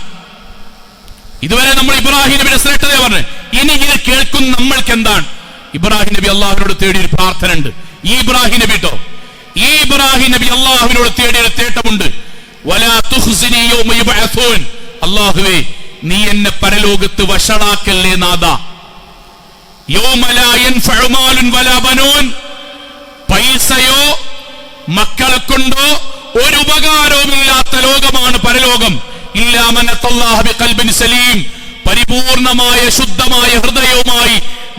A: ഇതുവരെ നമ്മൾ ഇബ്രാഹിം നബിയുടെ ശ്രേഷ്ഠതയെ പറഞ്ഞു. ഇനി ഇത് കേൾക്കുന്ന നമ്മൾക്ക് എന്താണ്? ഇബ്രാഹിം നബി അള്ളാഹുവിനോട് തേടിയൊരു പ്രാർത്ഥന ഉണ്ട്. ഈ ഇബ്രാഹിം നബി ട്ടോ, ഈ ഇബ്രാഹിം നബി അള്ളാഹുവിനോട് തേടിയൊരു തേട്ടമുണ്ട്. വലാ തുഖ്സിനി യൗമ യുബഅസൂൻ, അല്ലാഹുവേ നീ എന്നെ പരലോകത്ത് വഷളാക്കല്ലേ നാദാ. യൗമ ലാ യൻഫഉ മാലുൻ വലാ ബനൂൻ, പൈസയോ മക്കളെ കൊണ്ടോ ഒരു ഉപകാരവുമില്ലാത്ത ലോകമാണ് പരലോകം. ഇല്ലാ മൻ അത്തല്ലാഹ ബിഖൽബിൻ സലീം, പരിപൂർണമായ ശുദ്ധമായ ഹൃദയവുമായി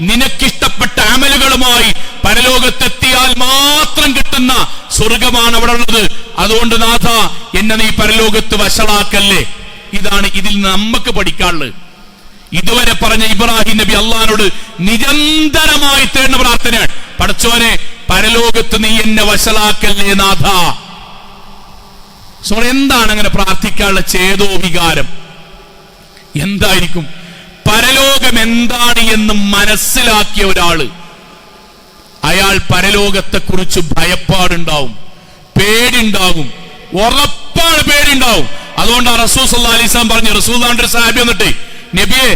A: നിനക്കിഷ്ടപ്പെട്ട അമലുകളുമായി പരലോകത്തെത്തിയാൽ മാത്രം കിട്ടുന്ന സ്വർഗമാണ് അവിടെ ഉള്ളത്. അതുകൊണ്ട് നാഥ എന്നെ നീ പരലോകത്ത് വഷളാക്കല്ലേ. ഇതാണ് ഇതിൽ നമുക്ക് പഠിക്കാനുള്ളത്. ഇതുവരെ പറഞ്ഞ ഇബ്രാഹിം നബി അള്ളാഹിനോട് നിരന്തരമായി തേടുന്ന പ്രാർത്ഥനയാണ്, പടച്ചോനെ പരലോകത്ത് നീ എന്നെ വഷളാക്കല്ലേ നാഥ. എന്താണ് അങ്ങനെ പ്രാർത്ഥിക്കാനുള്ള ചേതോ വികാരം? എന്തായിരിക്കും? പരലോകം എന്താണ് എന്ന് മനസ്സിലാക്കിയ ഒരാള്, അയാൾ പരലോകത്തെ കുറിച്ച് ഭയപ്പാടുണ്ടാവും, പേടിണ്ടാവും, ഉറപ്പാണ് പേടിണ്ടാവും. അതുകൊണ്ടാണ് റസൂൽ സല്ലല്ലാഹു അലൈഹി വസല്ലം പറഞ്ഞു, റസൂലുള്ളാഹിന്റെ സഹാബി വന്നിട്ട്, നബിയെ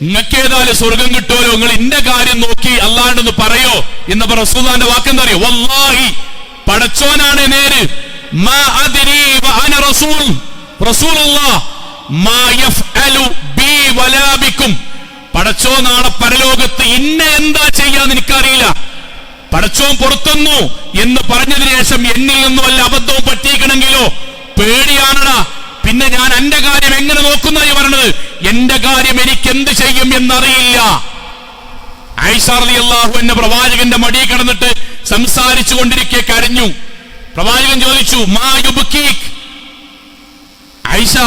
A: നിങ്ങൾക്ക് ഏതായാലും സ്വർഗം കിട്ടുമല്ലോ, നിങ്ങൾ ഇന്റെ കാര്യം നോക്കി അല്ലാണ്ടെന്ന് പറയോ എന്നപ്പോ റസൂലുള്ളാഹിന്റെ വാക്കെന്താ അറിയോ? വല്ലാഹി, പടച്ചോനാണ് നേര്, മാ അദ്രി വ അന റസൂൽ, റസൂലുള്ളാഹ് മാ യഫ്അലു ബി വലാ ബിക്കും, പടച്ചോ നാളെ പരലോകത്ത് ഇന്ന എന്താ ചെയ്യാന്ന് എനിക്കറിയില്ല. പടച്ചോൻ പുറത്തുന്നു എന്ന് പറഞ്ഞതിന് ശേഷം എന്നിൽ നിന്നും വല്ല അബദ്ധവും പറ്റിയിക്കണമെങ്കിലോ പേടിയാണടാ. പിന്നെ ഞാൻ എന്റെ കാര്യം എങ്ങനെ നോക്കുന്നതായി പറഞ്ഞത്? എന്റെ കാര്യം എനിക്ക് എന്ത് ചെയ്യും എന്നറിയില്ല. ആയിഷ റളിയല്ലാഹു അൻഹ പ്രവാചകന്റെ മടിയിൽ കിടന്നിട്ട് സംസാരിച്ചു കൊണ്ടിരിക്കെ കരഞ്ഞു. പ്രവാചകൻ ചോദിച്ചു, മാ യുബ്കീക്, ആയിഷ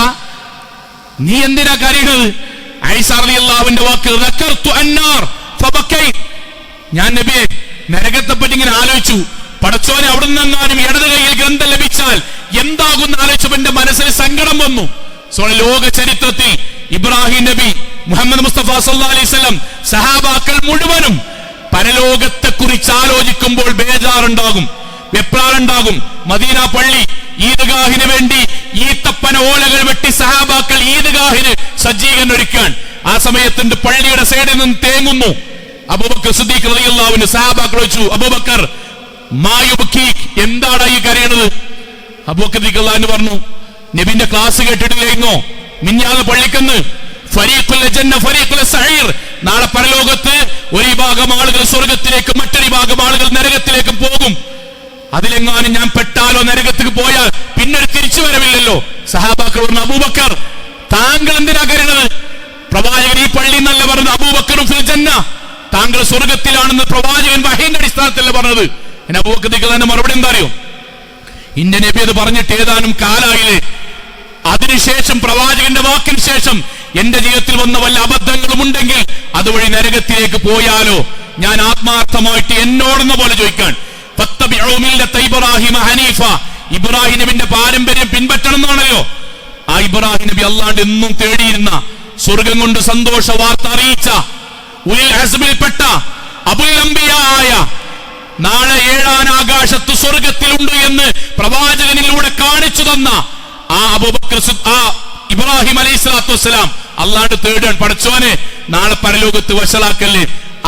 A: നീ എന്തിനാ കരയുന്നത്? ആയിഷ റളിയല്ലാഹുവിന്റെ വാക്ക്, ദക്കർതു അന്നാർ ഫബക്കൈ, ഞാൻ നബിയെ നരകത്തെ പറ്റി ഇങ്ങനെ ആലോചിച്ചു, പടച്ചോനെ അവിടെ നിന്നെങ്ങാനും ഇടത് കൈയിൽ ഗ്രന്ഥം ലഭിച്ചാൽ എന്താകുന്ന ആലോചിച്ചപ്പോൾ എന്റെ മനസ്സിൽ സങ്കടം വന്നു. ലോക ചരിത്രത്തിൽ ഇബ്രാഹിം നബി, മുഹമ്മദ് മുസ്തഫ സല്ലല്ലാഹു അലൈഹി വസല്ലം, സഹാബാക്കൾ മുഴുവനും പരലോകത്തെ കുറിച്ച് ആലോചിക്കുമ്പോൾ ബേജാറുണ്ടാകും, വെപ്രാളുണ്ടാകും. മദീന പള്ളി ഈദ്ഗാഹിന് വേണ്ടി ഈത്തപ്പന ഓലകൾ വെട്ടി സഹാബാക്കൾ ഈദ്ഗാഹിന് സജ്ജീകരണം ഒരുക്കാൻ ആ സമയത്തിന്റെ പള്ളിയുടെ സൈഡിൽ നിന്ന് തേങ്ങുന്നു. അബൂബക്കർ സിദ്ദീഖ് റളിയല്ലാഹു അൻഹു സഹാബാക്കൾ ചോദിച്ചു, അബൂബക്കർ മായുബ്കീക്, എന്താണ് ഈ കരയുന്നത്? അബൂബക്കർ റളിയല്ലാഹു അൻഹു പറഞ്ഞു, നബിന്റെ ക്ലാസ് കേട്ടിട്ടില്ലായിരുന്നോ മിഞ്ഞാന്ന് പള്ളിക്കന്ന്? ഫരീഖുൽ ജന്ന ഫരീഖുൽ സഈർ, നാളെ പരലോകത്ത് ഒരു വിഭാഗം ആളുകൾ സ്വർഗത്തിലേക്കും മറ്റൊരു വിഭാഗം ആളുകൾ നരകത്തിലേക്കും പോകും. അതിലെങ്ങാനും ഞാൻ പെട്ടാലോ, നരകത്തിലേക്ക് പോയാൽ പിന്നൊരു തിരിച്ചു വരവില്ലല്ലോ. സഹാബാക്കൾ പറഞ്ഞു, അബൂബക്കർ താങ്കൾ എന്തിനാ കരുണത്? പ്രവാചകൻ ഈ പള്ളി എന്നല്ല പറഞ്ഞത്, അബൂബക്കറും ഫിൽ ജന്ന, താങ്കൾ സ്വർഗത്തിലാണെന്ന് പ്രവാചകൻ വഹീന്റെ അടിസ്ഥാനത്തിലല്ല പറഞ്ഞത്. എന്നെ അബൂബക്കർ തന്നെ മറുപടി എന്താ അറിയോ? ഇന്ന നബി അത് പറഞ്ഞിട്ട് ഏതാനും കാലായില്ലേ, അതിനുശേഷം പ്രവാചകന്റെ വാക്കിന് ശേഷം എന്റെ ജീവിതത്തിൽ വന്ന വല്ല അബദ്ധങ്ങളും ഉണ്ടെങ്കിൽ അതുവഴി നരകത്തിലേക്ക് പോയാലോ ഞാൻ ആത്മാർത്ഥമായിട്ട് എന്നോടെന്ന പോലെ ചോദിക്കാൻ, ഇബ്രാഹിം നബിന്റെ പാരമ്പര്യം പിൻപറ്റണം എന്നാണല്ലോ. ആ ഇബ്രാഹിം നബി അല്ലാണ്ട് എന്നും തേടിയിരുന്ന, സ്വർഗം കൊണ്ട് സന്തോഷ വാർത്ത അറിയിച്ച, ഉലിൽ അസ്മിൽപ്പെട്ട അബുൽ അംബിയായ, നാളെ ഏഴാൻ ആകാശത്ത് സ്വർഗത്തിലുണ്ട് എന്ന് പ്രവാചകനിലൂടെ കാണിച്ചു തന്ന ആ അബൂബക്കർ, ആ ഇബ്രാഹിം അലൈഹിസ്സലാത്തു വസ്സലാം അല്ലാണ്ട് തേടാൻ, പടച്ചോനെ നാളെ പരലോകത്ത് വഷളാക്കല്ലേ.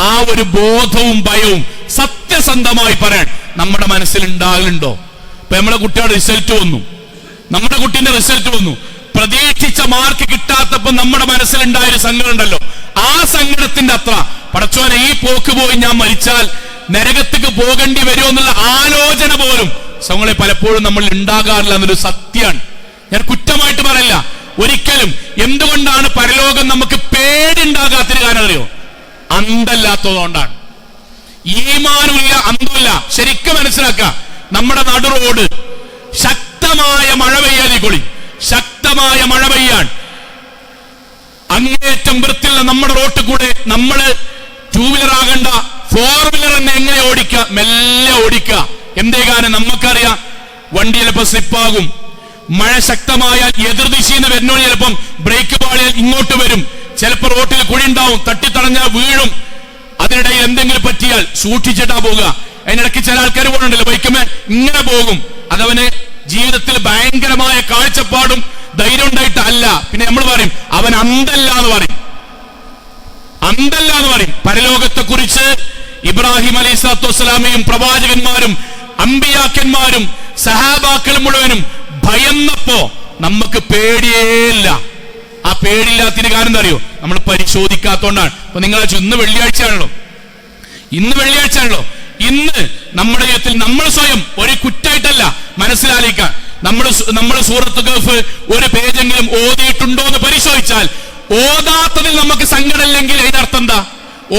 A: ആ ഒരു ബോധവും ഭയവും സത്യസന്ധമായി പറയാൻ നമ്മുടെ മനസ്സിൽ ഉണ്ടാകലുണ്ടോ? ഇപ്പൊ നമ്മളെ കുട്ടിയുടെ റിസൾട്ട് വന്നു, നമ്മുടെ കുട്ടീന്റെ റിസൾട്ട് വന്നു, പ്രതീക്ഷിച്ച മാർക്ക് കിട്ടാത്തപ്പോ നമ്മുടെ മനസ്സിലുണ്ടായൊരു സങ്കടം ഉണ്ടല്ലോ, ആ സങ്കടത്തിന്റെ അത്ര പടച്ചോനെ ഈ പോക്ക് പോയി ഞാൻ മരിച്ചാൽ നരകത്തേക്ക് പോകേണ്ടി വരുമോ എന്നുള്ള ആലോചന പോലും സങ്ങളെ പലപ്പോഴും നമ്മൾ ഉണ്ടാകാറില്ല എന്നൊരു സത്യമാണ്. ഞാൻ കുറ്റമായിട്ട് പറയില്ല ഒരിക്കലും. എന്തുകൊണ്ടാണ് പരലോകം നമുക്ക് പേടിണ്ടാകാത്തൊരു കാരണം അറിയോ? അന്തല്ലാത്തതുകൊണ്ടാണ്. ഈമാനുമില്ല, അന്തമില്ല. ശരിക്കും മനസ്സിലാക്കുക, നമ്മുടെ നടു റോഡ് ശക്തമായ മഴ പെയ്യാതിക്കൊള്ളി, ശക്തമായ മഴ പെയ്യാൻ അങ്ങേറ്റം വൃത്തിയുള്ള നമ്മുടെ റോട്ടിൽ കൂടെ നമ്മള് ടൂ വീലർ ആകണ്ട, ഫോർ വീലർ തന്നെ എങ്ങനെ ഓടിക്കുക? മെല്ലെ ഓടിക്കുക. എന്തേ കാരണം? നമുക്കറിയാം വണ്ടി ചിലപ്പോ സ്ലിപ്പാകും, മഴ ശക്തമായാൽ എതിർദിശയിൽ നിന്ന് വരുന്നോ, ചിലപ്പം ബ്രേക്ക് പാളിയാൽ ഇങ്ങോട്ട് വരും, ചിലപ്പോൾ റോട്ടിൽ കുഴി ഉണ്ടാവും, തട്ടിത്തടഞ്ഞാൽ വീഴും. അതിനിടയിൽ എന്തെങ്കിലും പറ്റിയാൽ സൂക്ഷിച്ചിട്ടാ പോകുക. അതിനിടയ്ക്ക് ചില ആൾക്കാർ പോകണ്ടല്ലോ ബൈക്കുമേ, ഇങ്ങനെ പോകും. അതവന് ജീവിതത്തിൽ ഭയങ്കരമായ കാഴ്ചപ്പാടും ധൈര്യം ഉണ്ടായിട്ട് അല്ല. പിന്നെ നമ്മൾ പറയും അവൻ അന്തല്ല എന്ന് പറയും, അന്തല്ല എന്ന് പറയും. പരലോകത്തെ കുറിച്ച് ഇബ്രാഹിം അലൈഹിസ്സലാത്തു വസ്സലാമയും പ്രവാചകന്മാരും അമ്പിയാക്കന്മാരും സഹാബാക്കളും മുഴുവനും ഭയന്നപ്പോ നമുക്ക് പേടിയേയില്ല. ആ പേടിയില്ലാത്തതിന് കാരണം എന്താ അറിയോ? നമ്മൾ പരിശോധിക്കാത്തോണ്ടാണ്. അപ്പൊ നിങ്ങൾ ഇന്ന് വെള്ളിയാഴ്ചയാണല്ലോ, ഇന്ന് വെള്ളിയാഴ്ചയാണല്ലോ. ഇന്ന് നമ്മുടെ ജീവിതത്തിൽ നമ്മൾ സ്വയം ഒരു കുറ്റായിട്ടല്ല മനസ്സിലാക്കാൻ, നമ്മൾ സൂറത്ത് ഗഫ് ഒരു പേജെങ്കിലും ഓതിയിട്ടുണ്ടോ എന്ന് പരിശോധിച്ചാൽ, ഓതാത്തതിൽ നമുക്ക് സങ്കടമില്ലെങ്കിൽ അതിനർത്ഥം എന്താ?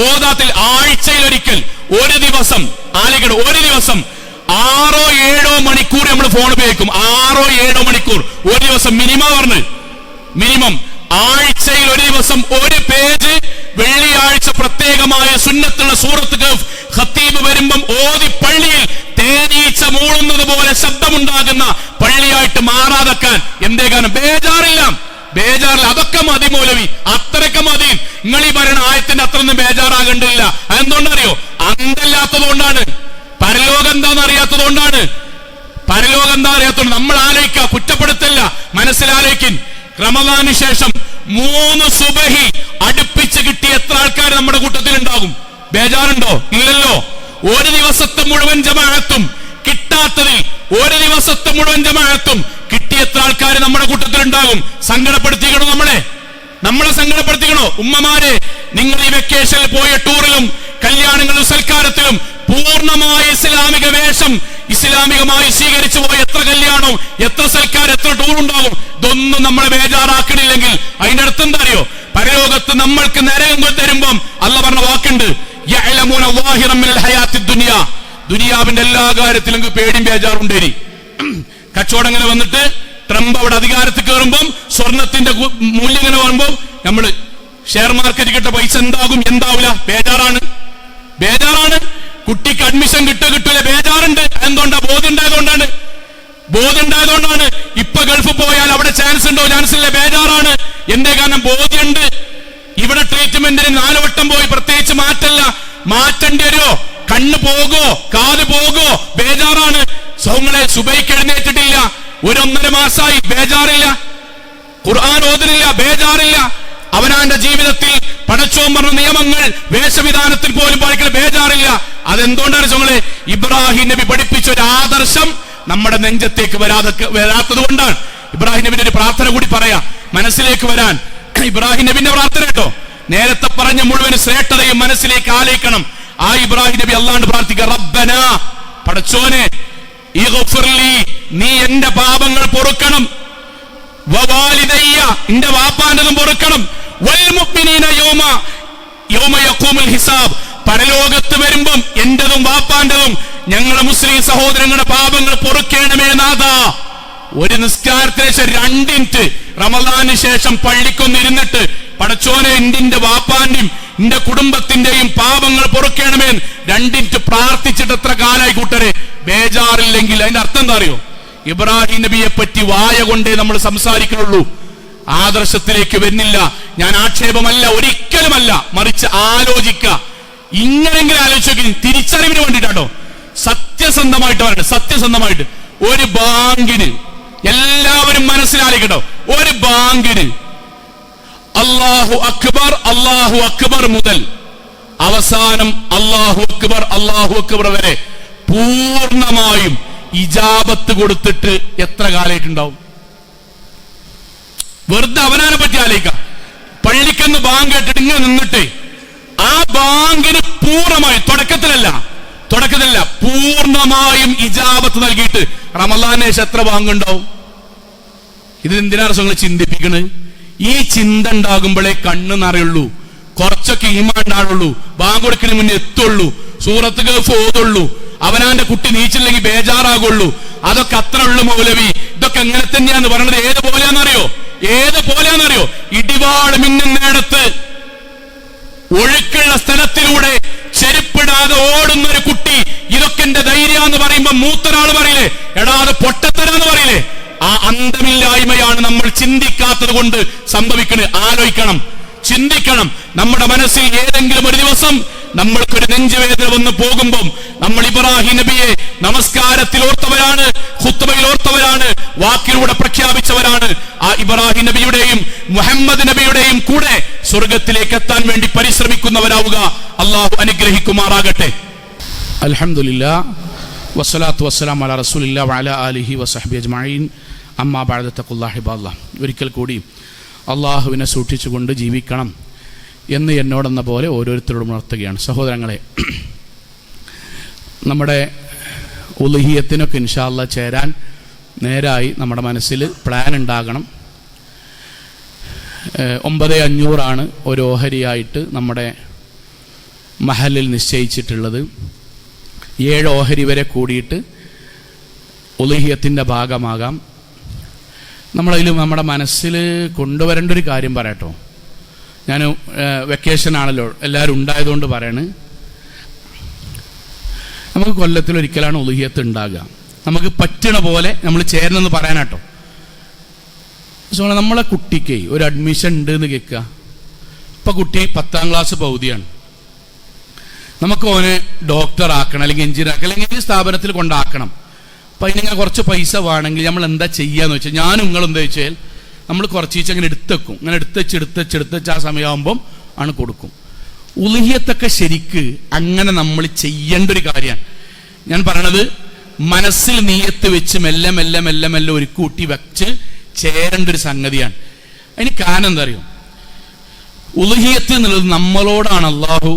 A: ഓതാത്തിൽ ആഴ്ചയിലൊരിക്കൽ ഒരു ദിവസം ആലോചിക്കണം, ഒരു ദിവസം 6-7 മണിക്കൂർ നമ്മൾ ഫോൺ ഉപയോഗിക്കും. 6-7 മണിക്കൂർ ഒരു ദിവസം മിനിമം പറഞ്ഞ്, മിനിമം ആഴ്ചയിൽ ഒരു ദിവസം ഒരു പേജ് വെള്ളിയാഴ്ച പ്രത്യേകമായ സുന്നത്തുള്ള സൂറത്ത് ഗഫ് ഖത്തീബ് വരുമ്പം ഓതി പള്ളിയിൽ തേനീച്ച മൂളുന്നത് പോലെ ശബ്ദമുണ്ടാകുന്ന പള്ളിയായിട്ട് മാറാതെക്കാൻ. എന്തേ കാരണം? ബേജാറില്ല, ബേജാറില്ല. അതൊക്കെ മതി മൗലവി, അത്രയൊക്കെ മതി. നിങ്ങൾ ഈ പറയുന്ന ആയത്തിന്റെ അത്രയൊന്നും ബേജാറാകണ്ടില്ല. അതെന്തുകൊണ്ടറിയോ? അന്തല്ലാത്തത് കൊണ്ടാണ്. പരലോകം എന്താന്ന് അറിയാത്തത് കൊണ്ടാണ്. പരലോകം എന്താ അറിയാത്തത്? നമ്മൾ ആലോചിക്കുക, കുറ്റപ്പെടുത്തല്ല, മനസ്സിലാലോചിക്കും. റമദാന് ശേഷം 3 സുബഹി അടുപ്പിച്ച് കിട്ടിയ എത്ര ആൾക്കാർ നമ്മുടെ കൂട്ടത്തിൽ ഉണ്ടാകും? ബേജാറുണ്ടോ? ഇല്ലല്ലോ. ഒരു ദിവസത്തെ മുഴുവൻ ജമാഅത്തും കിട്ടാത്തതിൽ, ഒരു ദിവസത്തെ മുഴുവൻ ജമാഅത്തും കിട്ടിയ എത്ര ആൾക്കാർ നമ്മുടെ കൂട്ടത്തിൽ ഉണ്ടാകും? സങ്കടപ്പെടുത്തിക്കണോ? നമ്മളെ സങ്കടപ്പെടുത്തിക്കണോ? ഉമ്മമാരെ, നിങ്ങൾ ഈ വെക്കേഷനിൽ പോയ ടൂറിലും കല്യാണങ്ങളിലും സൽക്കാരത്തിലും പൂർണ്ണമായ ഇസ്ലാമിക വേഷം ഇസ്ലാമികമായി സ്വീകരിച്ചു പോയ എത്ര കല്യാണവും എത്ര സൽക്കാരം എത്ര ടൂറുണ്ടാകും? ഇതൊന്നും നമ്മളെ ബേജാറാക്കണില്ലെങ്കിൽ അതിന്റെ അടുത്ത് എന്താ അറിയോ? പരലോകത്ത് നമ്മൾക്ക് നരകം തരുമ്പം അല്ല പറഞ്ഞ വാക്കുണ്ട്, ദുനിയാവിന്റെ എല്ലാ കാര്യത്തിലും പേടിയും ബേജാറുണ്ടേരി. കച്ചവടം ഇങ്ങനെ വന്നിട്ട് ട്രംപ് അവിടെ അധികാരത്തിൽ കയറുമ്പം സ്വർണത്തിന്റെ മൂല്യം ഇങ്ങനെ വരുമ്പോ നമ്മള്
B: ഷെയർ മാർക്കറ്റ് കിട്ട പൈസ എന്താകും എന്താവില്ല, ബേജാറാണ്. കുട്ടിക്ക് അഡ്മിഷൻ കിട്ടൂല, ബേജാറുണ്ട്. എന്തുകൊണ്ടാ? ബോധ്യം ഉണ്ടായതുകൊണ്ടാണ്. ഇപ്പൊ ഗൾഫിൽ പോയാൽ അവിടെ ചാൻസ് ഉണ്ടോ? ചാൻസ് ഇല്ല, ബേജാറാണ്. എന്തേ? കാരണം ബോധ്യമുണ്ട്. ഇവിടെ ട്രീറ്റ്മെന്റിന് 4 വട്ടം പോയി, പ്രത്യേകിച്ച് മാറ്റേണ്ടി വരുമോ? കണ്ണ് പോകോ, കാത് പോകോ, ബേജാറാണ്. സൗങ്ങളെ സുബൈക്ക് എഴുന്നേറ്റിട്ടില്ല, 1-1.5 മാസമായി, ബേജാറില്ല. ഖുർആൻ ഓതുന്നില്ല, ബേജാറില്ല. അവനാന്റെ ജീവിതത്തിൽ പടച്ചോൻ പറഞ്ഞ നിയമങ്ങൾ വേഷവിധാനത്തിൽ പോലും പാലിക്കുന്ന ബേജാറില്ല. അതെന്തുകൊണ്ടാണ് സൗങ്ങളെ? ഇബ്രാഹിം നബി പഠിപ്പിച്ച ഒരു ആദർശം നമ്മുടെ നെഞ്ചത്തേക്ക് വരാത്തത് കൊണ്ടാണ്. ഇബ്രാഹിം നബിന്റെ ഒരു പ്രാർത്ഥന കൂടി പറയാം മനസ്സിലേക്ക് വരാൻ. ഇബ്രാഹിം നബിന്റെ പ്രാർത്ഥന കേട്ടോ, നേരത്തെ പറഞ്ഞ മുഴുവൻ ശ്രേഷ്ഠതയും മനസ്സിലേക്ക് ആലയിക്കണം. ആ ഇബ്രാഹിം നബി അല്ലാണ്ട് പ്രാർത്ഥിക്കുക, റബ്ബനാ, പടച്ചോനെ, ഇഗ്ഫിർലി, നീ എന്റെ പാപങ്ങൾ പൊറുക്കണം, വവാലിദയ്യ, എന്റെ വാപ്പാന്റതും പൊറുക്കണം, വൽ മുഅ്മിനീന യൗമ യഖൂമുൽ ഹിസാബ്, പരലോകത്ത് വരുമ്പം എന്റതും വാപ്പാന്റതും ഞങ്ങളുടെ മുസ്ലിം സഹോദരങ്ങളുടെ പാപങ്ങൾ പൊറുക്കണമേ നാഥാ. ഒരു നിസ്കാരത്തിന് ശേഷം 2 മിനിറ്റ് റമദാന് ശേഷം പള്ളിക്കൊന്നിരുന്നിട്ട് പടച്ചോനെ എന്റെ വാപ്പാന്റെയും എന്റെ കുടുംബത്തിന്റെയും പാപങ്ങൾ പൊറുക്കണമേ 2 മിനിറ്റ് പ്രാർത്ഥിച്ചിട്ട് എത്ര കാലായി കൂട്ടരെ? ബേജാറില്ലെങ്കിൽ അതിന്റെ അർത്ഥം എന്താ അറിയോ? ഇബ്രാഹിം നബിയെ പറ്റി വായ കൊണ്ടേ നമ്മൾ സംസാരിക്കുന്നുള്ളൂ, ആദർശത്തിലേക്ക് വരുന്നില്ല. ഞാൻ ആക്ഷേപമല്ല, ഒരിക്കലുമല്ല, മറിച്ച് ആലോചിക്ക. ഇങ്ങനെങ്കിലും ആലോചിച്ചു, തിരിച്ചറിവിന് വേണ്ടിയിട്ടാണോ? സത്യസന്ധമായിട്ട് പറയട്ടെ, സത്യസന്ധമായിട്ട്. ഒരു ബാങ്കിന് എല്ലാവരും മനസ്സിലാലിക്കട്ടോ, ഒരു ബാങ്കിന് അല്ലാഹു അക്ബർ മുതൽ അവസാനം അല്ലാഹു അക്ബർ വരെ പൂർണ്ണമായും ഇജാബത്ത് കൊടുത്തിട്ട് എത്ര കാലമായിട്ടുണ്ടാവും? വെറുതെ അവനാനെ പറ്റി ആലോചിക്കാം. പള്ളിക്കെന്ന് ബാങ്ക് കേട്ടിട്ട് ഇങ്ങനെ നിന്നിട്ട് ആ ബാങ്കിന് പൂർണ്ണമായും തുടക്കത്തിലല്ല പൂർണ്ണമായും ഇജാബത്ത് നൽകിയിട്ട് റമളാന് ശേഷം എത്ര ബാങ്കുണ്ടാവും? ഇത് എന്തിനാണ് നിങ്ങൾ ചിന്തിപ്പിക്കുന്നത്? ഈ ചിന്ത ഉണ്ടാകുമ്പോഴേ കണ്ണ് നിറയുള്ളൂ, കുറച്ചൊക്കെ ഈമാൻ ഉണ്ടാവുള്ളൂ, ബാങ്ക് കൊടുക്കുന്നതിന് മുന്നേ എത്തുള്ളൂ, സൂറത്ത് ഗൾഫ് ഓതുള്ളൂ, അവനാന്റെ കുട്ടി നീച്ചില്ലെങ്കിൽ ബേജാറാകുള്ളൂ. അതൊക്കെ അത്ര ഉള്ളു മൗലവി. ഇതൊക്കെ എങ്ങനെ തന്നെയാന്ന് പറയണത്. ഏതുപോലെയാണെന്നറിയോ? ഇടിവാള് മിന്നുന്നിടത്ത് ഒഴുക്കുള്ള സ്ഥലത്തിലൂടെ ചെരുപ്പിടാതെ ഓടുന്ന ഒരു കുട്ടി, ഇതൊക്കെ എന്റെ ധൈര്യാന്ന് പറയുമ്പോ മൂത്തൊരാള് പറയില്ലേ, എടാ അത് പൊട്ടത്തരാന്ന് പറയില്ലേ? ആ അന്തമില്ലായ്മയാണ് നമ്മൾ ചിന്തിക്കാത്തത് കൊണ്ട് സംഭവിക്കുന്നത്. ആലോചിക്കണം, ചിന്തിക്കണം. നമ്മുടെ മനസ്സിൽ ഏതെങ്കിലും ഒരു ദിവസം നമ്മൾക്കൊരു നെഞ്ചുവേദന വന്ന് പോകുമ്പം നമ്മൾ ഇബ്രാഹിം നബിയെ നമസ്കാരത്തിൽ ഓർത്തവരാണ്, ഖുത്ബയിൽ ഓർത്തവരാണ്, വാക്കിലൂടെ പ്രഖ്യാപിച്ചവരാണ്. ആ ഇബ്രാഹിം നബിയുടെയും മുഹമ്മദ് നബിയുടെയും കൂടെ സ്വർഗത്തിലേക്ക് എത്താൻ വേണ്ടി പരിശ്രമിക്കുന്നവരാവുക. അള്ളാഹു അനുഗ്രഹിക്കുമാറാകട്ടെ.
A: അൽഹംദുലില്ലാഹ് വസ്സലാത്തു വസ്സലാമു അലാ റസൂലില്ലാഹി വഅലാ ആലിഹി വസഹ്ബിഹി അജ്മഈൻ. അമ്മാ ബഅദ തഖുല്ലാഹി ഇബാദല്ലാഹ്. ഒരിക്കൽ കൂടി അള്ളാഹുവിനെ സൂക്ഷിച്ചുകൊണ്ട് ജീവിക്കണം എന്ന് എന്നോടെന്ന പോലെ ഓരോരുത്തരോടും ഉണർത്തുകയാണ്. സഹോദരങ്ങളെ, നമ്മുടെ ഉളുഹിയത്തിനൊക്കെ ഇൻഷാ അല്ലാഹ് ചേരാൻ നേരായി നമ്മുടെ മനസ്സിൽ പ്ലാൻ ഉണ്ടാകണം. 9,500 ഒരു ഓഹരിയായിട്ട് നമ്മുടെ മഹലിൽ നിശ്ചയിച്ചിട്ടുള്ളത്. 7 ഓഹരി വരെ കൂടിയിട്ട് ഉളുഹിയത്തിൻ്റെ ഭാഗമാകാം. നമ്മളതിൽ നമ്മുടെ മനസ്സിൽ കൊണ്ടുവരേണ്ട ഒരു കാര്യം പറയട്ടോ. ഞാൻ വെക്കേഷൻ ആണല്ലോ, എല്ലാവരും ഉണ്ടായതുകൊണ്ട് പറയാണ്. നമുക്ക് കൊല്ലത്തിലൊരിക്കലാണ് ഉളുഹിയത്ത് ഉണ്ടാകുക. നമുക്ക് പറ്റണ പോലെ നമ്മൾ ചേരണമെന്ന് പറയാനാട്ടോ. നമ്മളെ കുട്ടിക്ക് ഒരു അഡ്മിഷൻ ഉണ്ട് എന്ന് കേൾക്കുക. ഇപ്പം കുട്ടി 10ാം ക്ലാസ് പൗതിയാണ്. നമുക്ക് ഓനെ ഡോക്ടർ ആക്കണം, അല്ലെങ്കിൽ എഞ്ചിനീയർ ആക്കണം, അല്ലെങ്കിൽ ഈ സ്ഥാപനത്തിൽ കൊണ്ടാക്കണം. അപ്പം അതിനിങ്ങനെ കുറച്ച് പൈസ വേണമെങ്കിൽ നമ്മൾ എന്താ ചെയ്യാന്ന് വെച്ചാൽ, ഞാനും നിങ്ങളെന്താ വെച്ചാൽ നമ്മൾ കുറച്ച് അങ്ങനെ എടുത്തേക്കും. ഇങ്ങനെ എടുത്തുവെച്ച് ആ സമയമാകുമ്പം ആണ് കൊടുക്കും. ഉളുഹിയത്തൊക്കെ ശരിക്ക് അങ്ങനെ നമ്മൾ ചെയ്യേണ്ട ഒരു കാര്യമാണ്. ഞാൻ പറയണത് മനസ്സിൽ നീയത്ത് വെച്ച് മെല്ലെ മെല്ലെ മെല്ലെ മെല്ലെ ഒരു കൂട്ടി വെച്ച് ചേരേണ്ട ഒരു സംഗതിയാണ്. അതിന് കാരണം എന്താ അറിയോ? ഉളുഹിയത്ത് എന്നുള്ളത് നമ്മളോടാണ് അള്ളാഹു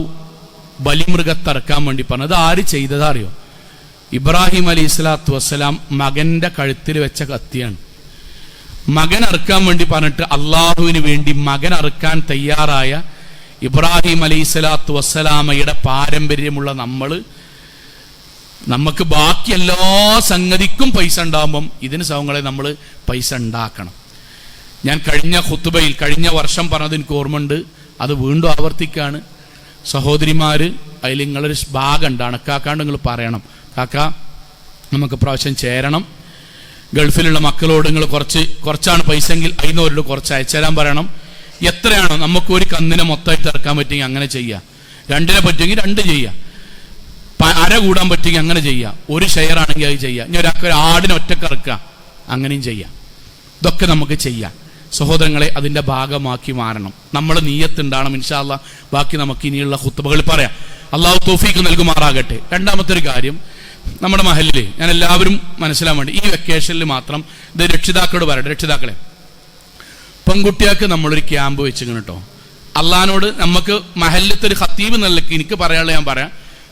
A: ബലിമൃഗത്തറക്കാൻ വേണ്ടി പറഞ്ഞത്. ആര് ചെയ്തതാ അറിയോ? ഇബ്രാഹിം അലൈഹി സ്വലാത്തു വസ്സലാം മകന്റെ കഴുത്തിൽ വെച്ച കത്തിയാണ്. മകൻ അറുക്കാൻ വേണ്ടി പറഞ്ഞിട്ട് അള്ളാഹുവിന് വേണ്ടി മകൻ അറുക്കാൻ തയ്യാറായ ഇബ്രാഹിം അലൈഹി സ്വലാത്തു വസ്സലാമയുടെ പാരമ്പര്യമുള്ള നമുക്ക് ബാക്കി എല്ലാ സംഗതിക്കും പൈസ ഉണ്ടാകുമ്പം ഇതിന് സൗങ്ങളെ നമ്മൾ പൈസ ഉണ്ടാക്കണം. ഞാൻ കഴിഞ്ഞ ഖുത്ബയിൽ കഴിഞ്ഞ വർഷം പറഞ്ഞത് എനിക്ക് ഓർമ്മയുണ്ട്. അത് വീണ്ടും ആവർത്തിക്കുകയാണ്. സഹോദരിമാർ അതിൽ നിങ്ങളൊരു ഭാഗമുണ്ട്, അണക്കാക്കാണ്ട് നിങ്ങൾ പറയണം, കാക്ക നമുക്ക് പ്രാവശ്യം ചേരണം, ഗൾഫിലുള്ള മക്കളോട് നിങ്ങൾ കുറച്ചാണ് പൈസ എങ്കിൽ അതിനോരോട് കുറച്ച് അയച്ചുതരാൻ പറയണം. എത്രയാണോ നമുക്ക് ഒരു കന്നിനെ മൊത്തമായിട്ട് ഇറക്കാൻ പറ്റുമെങ്കിൽ അങ്ങനെ ചെയ്യുക, 2നെ പറ്റുമെങ്കിൽ 2 ചെയ്യുക, അര കൂടാൻ പറ്റുമെങ്കിൽ അങ്ങനെ ചെയ്യുക, ഒരു ഷെയർ ആണെങ്കിൽ അത് ചെയ്യുക, ഇനി ഒരാൾക്ക് ഒരു ആടിനെ ഒറ്റക്ക് ഇറക്കുക, അങ്ങനെയും ചെയ്യാം. ഇതൊക്കെ നമുക്ക് ചെയ്യാം. സഹോദരങ്ങളെ, അതിൻ്റെ ഭാഗമാക്കി മാറണം. നമ്മൾ നീയത്തുണ്ടാകണം. ഇൻഷാ അല്ലാഹ് ബാക്കി നമുക്ക് ഇനിയുള്ള ഖുത്ബകൾ പറയാം. അള്ളാഹു തൗഫീഖ് നൽകുമാറാകട്ടെ. രണ്ടാമത്തെ ഒരു കാര്യം, നമ്മുടെ മഹല്ലിൽ ഞാൻ എല്ലാവരും മനസ്സിലാൻ വേണ്ടി ഈ വെക്കേഷനിൽ മാത്രം ഇത് രക്ഷിതാക്കളോട് പറയട്ടെ, രക്ഷിതാക്കളെ, പെൺകുട്ടികൾക്ക് നമ്മളൊരു ക്യാമ്പ് വെച്ചിരിക്കണം കേട്ടോ. അള്ളഹാനോട് നമുക്ക് മഹല്ലത്തെ ഒരു ഖത്തീബ് എന്നുള്ളക്ക് എനിക്ക് പറയാനുള്ള ഞാൻ പറയാം,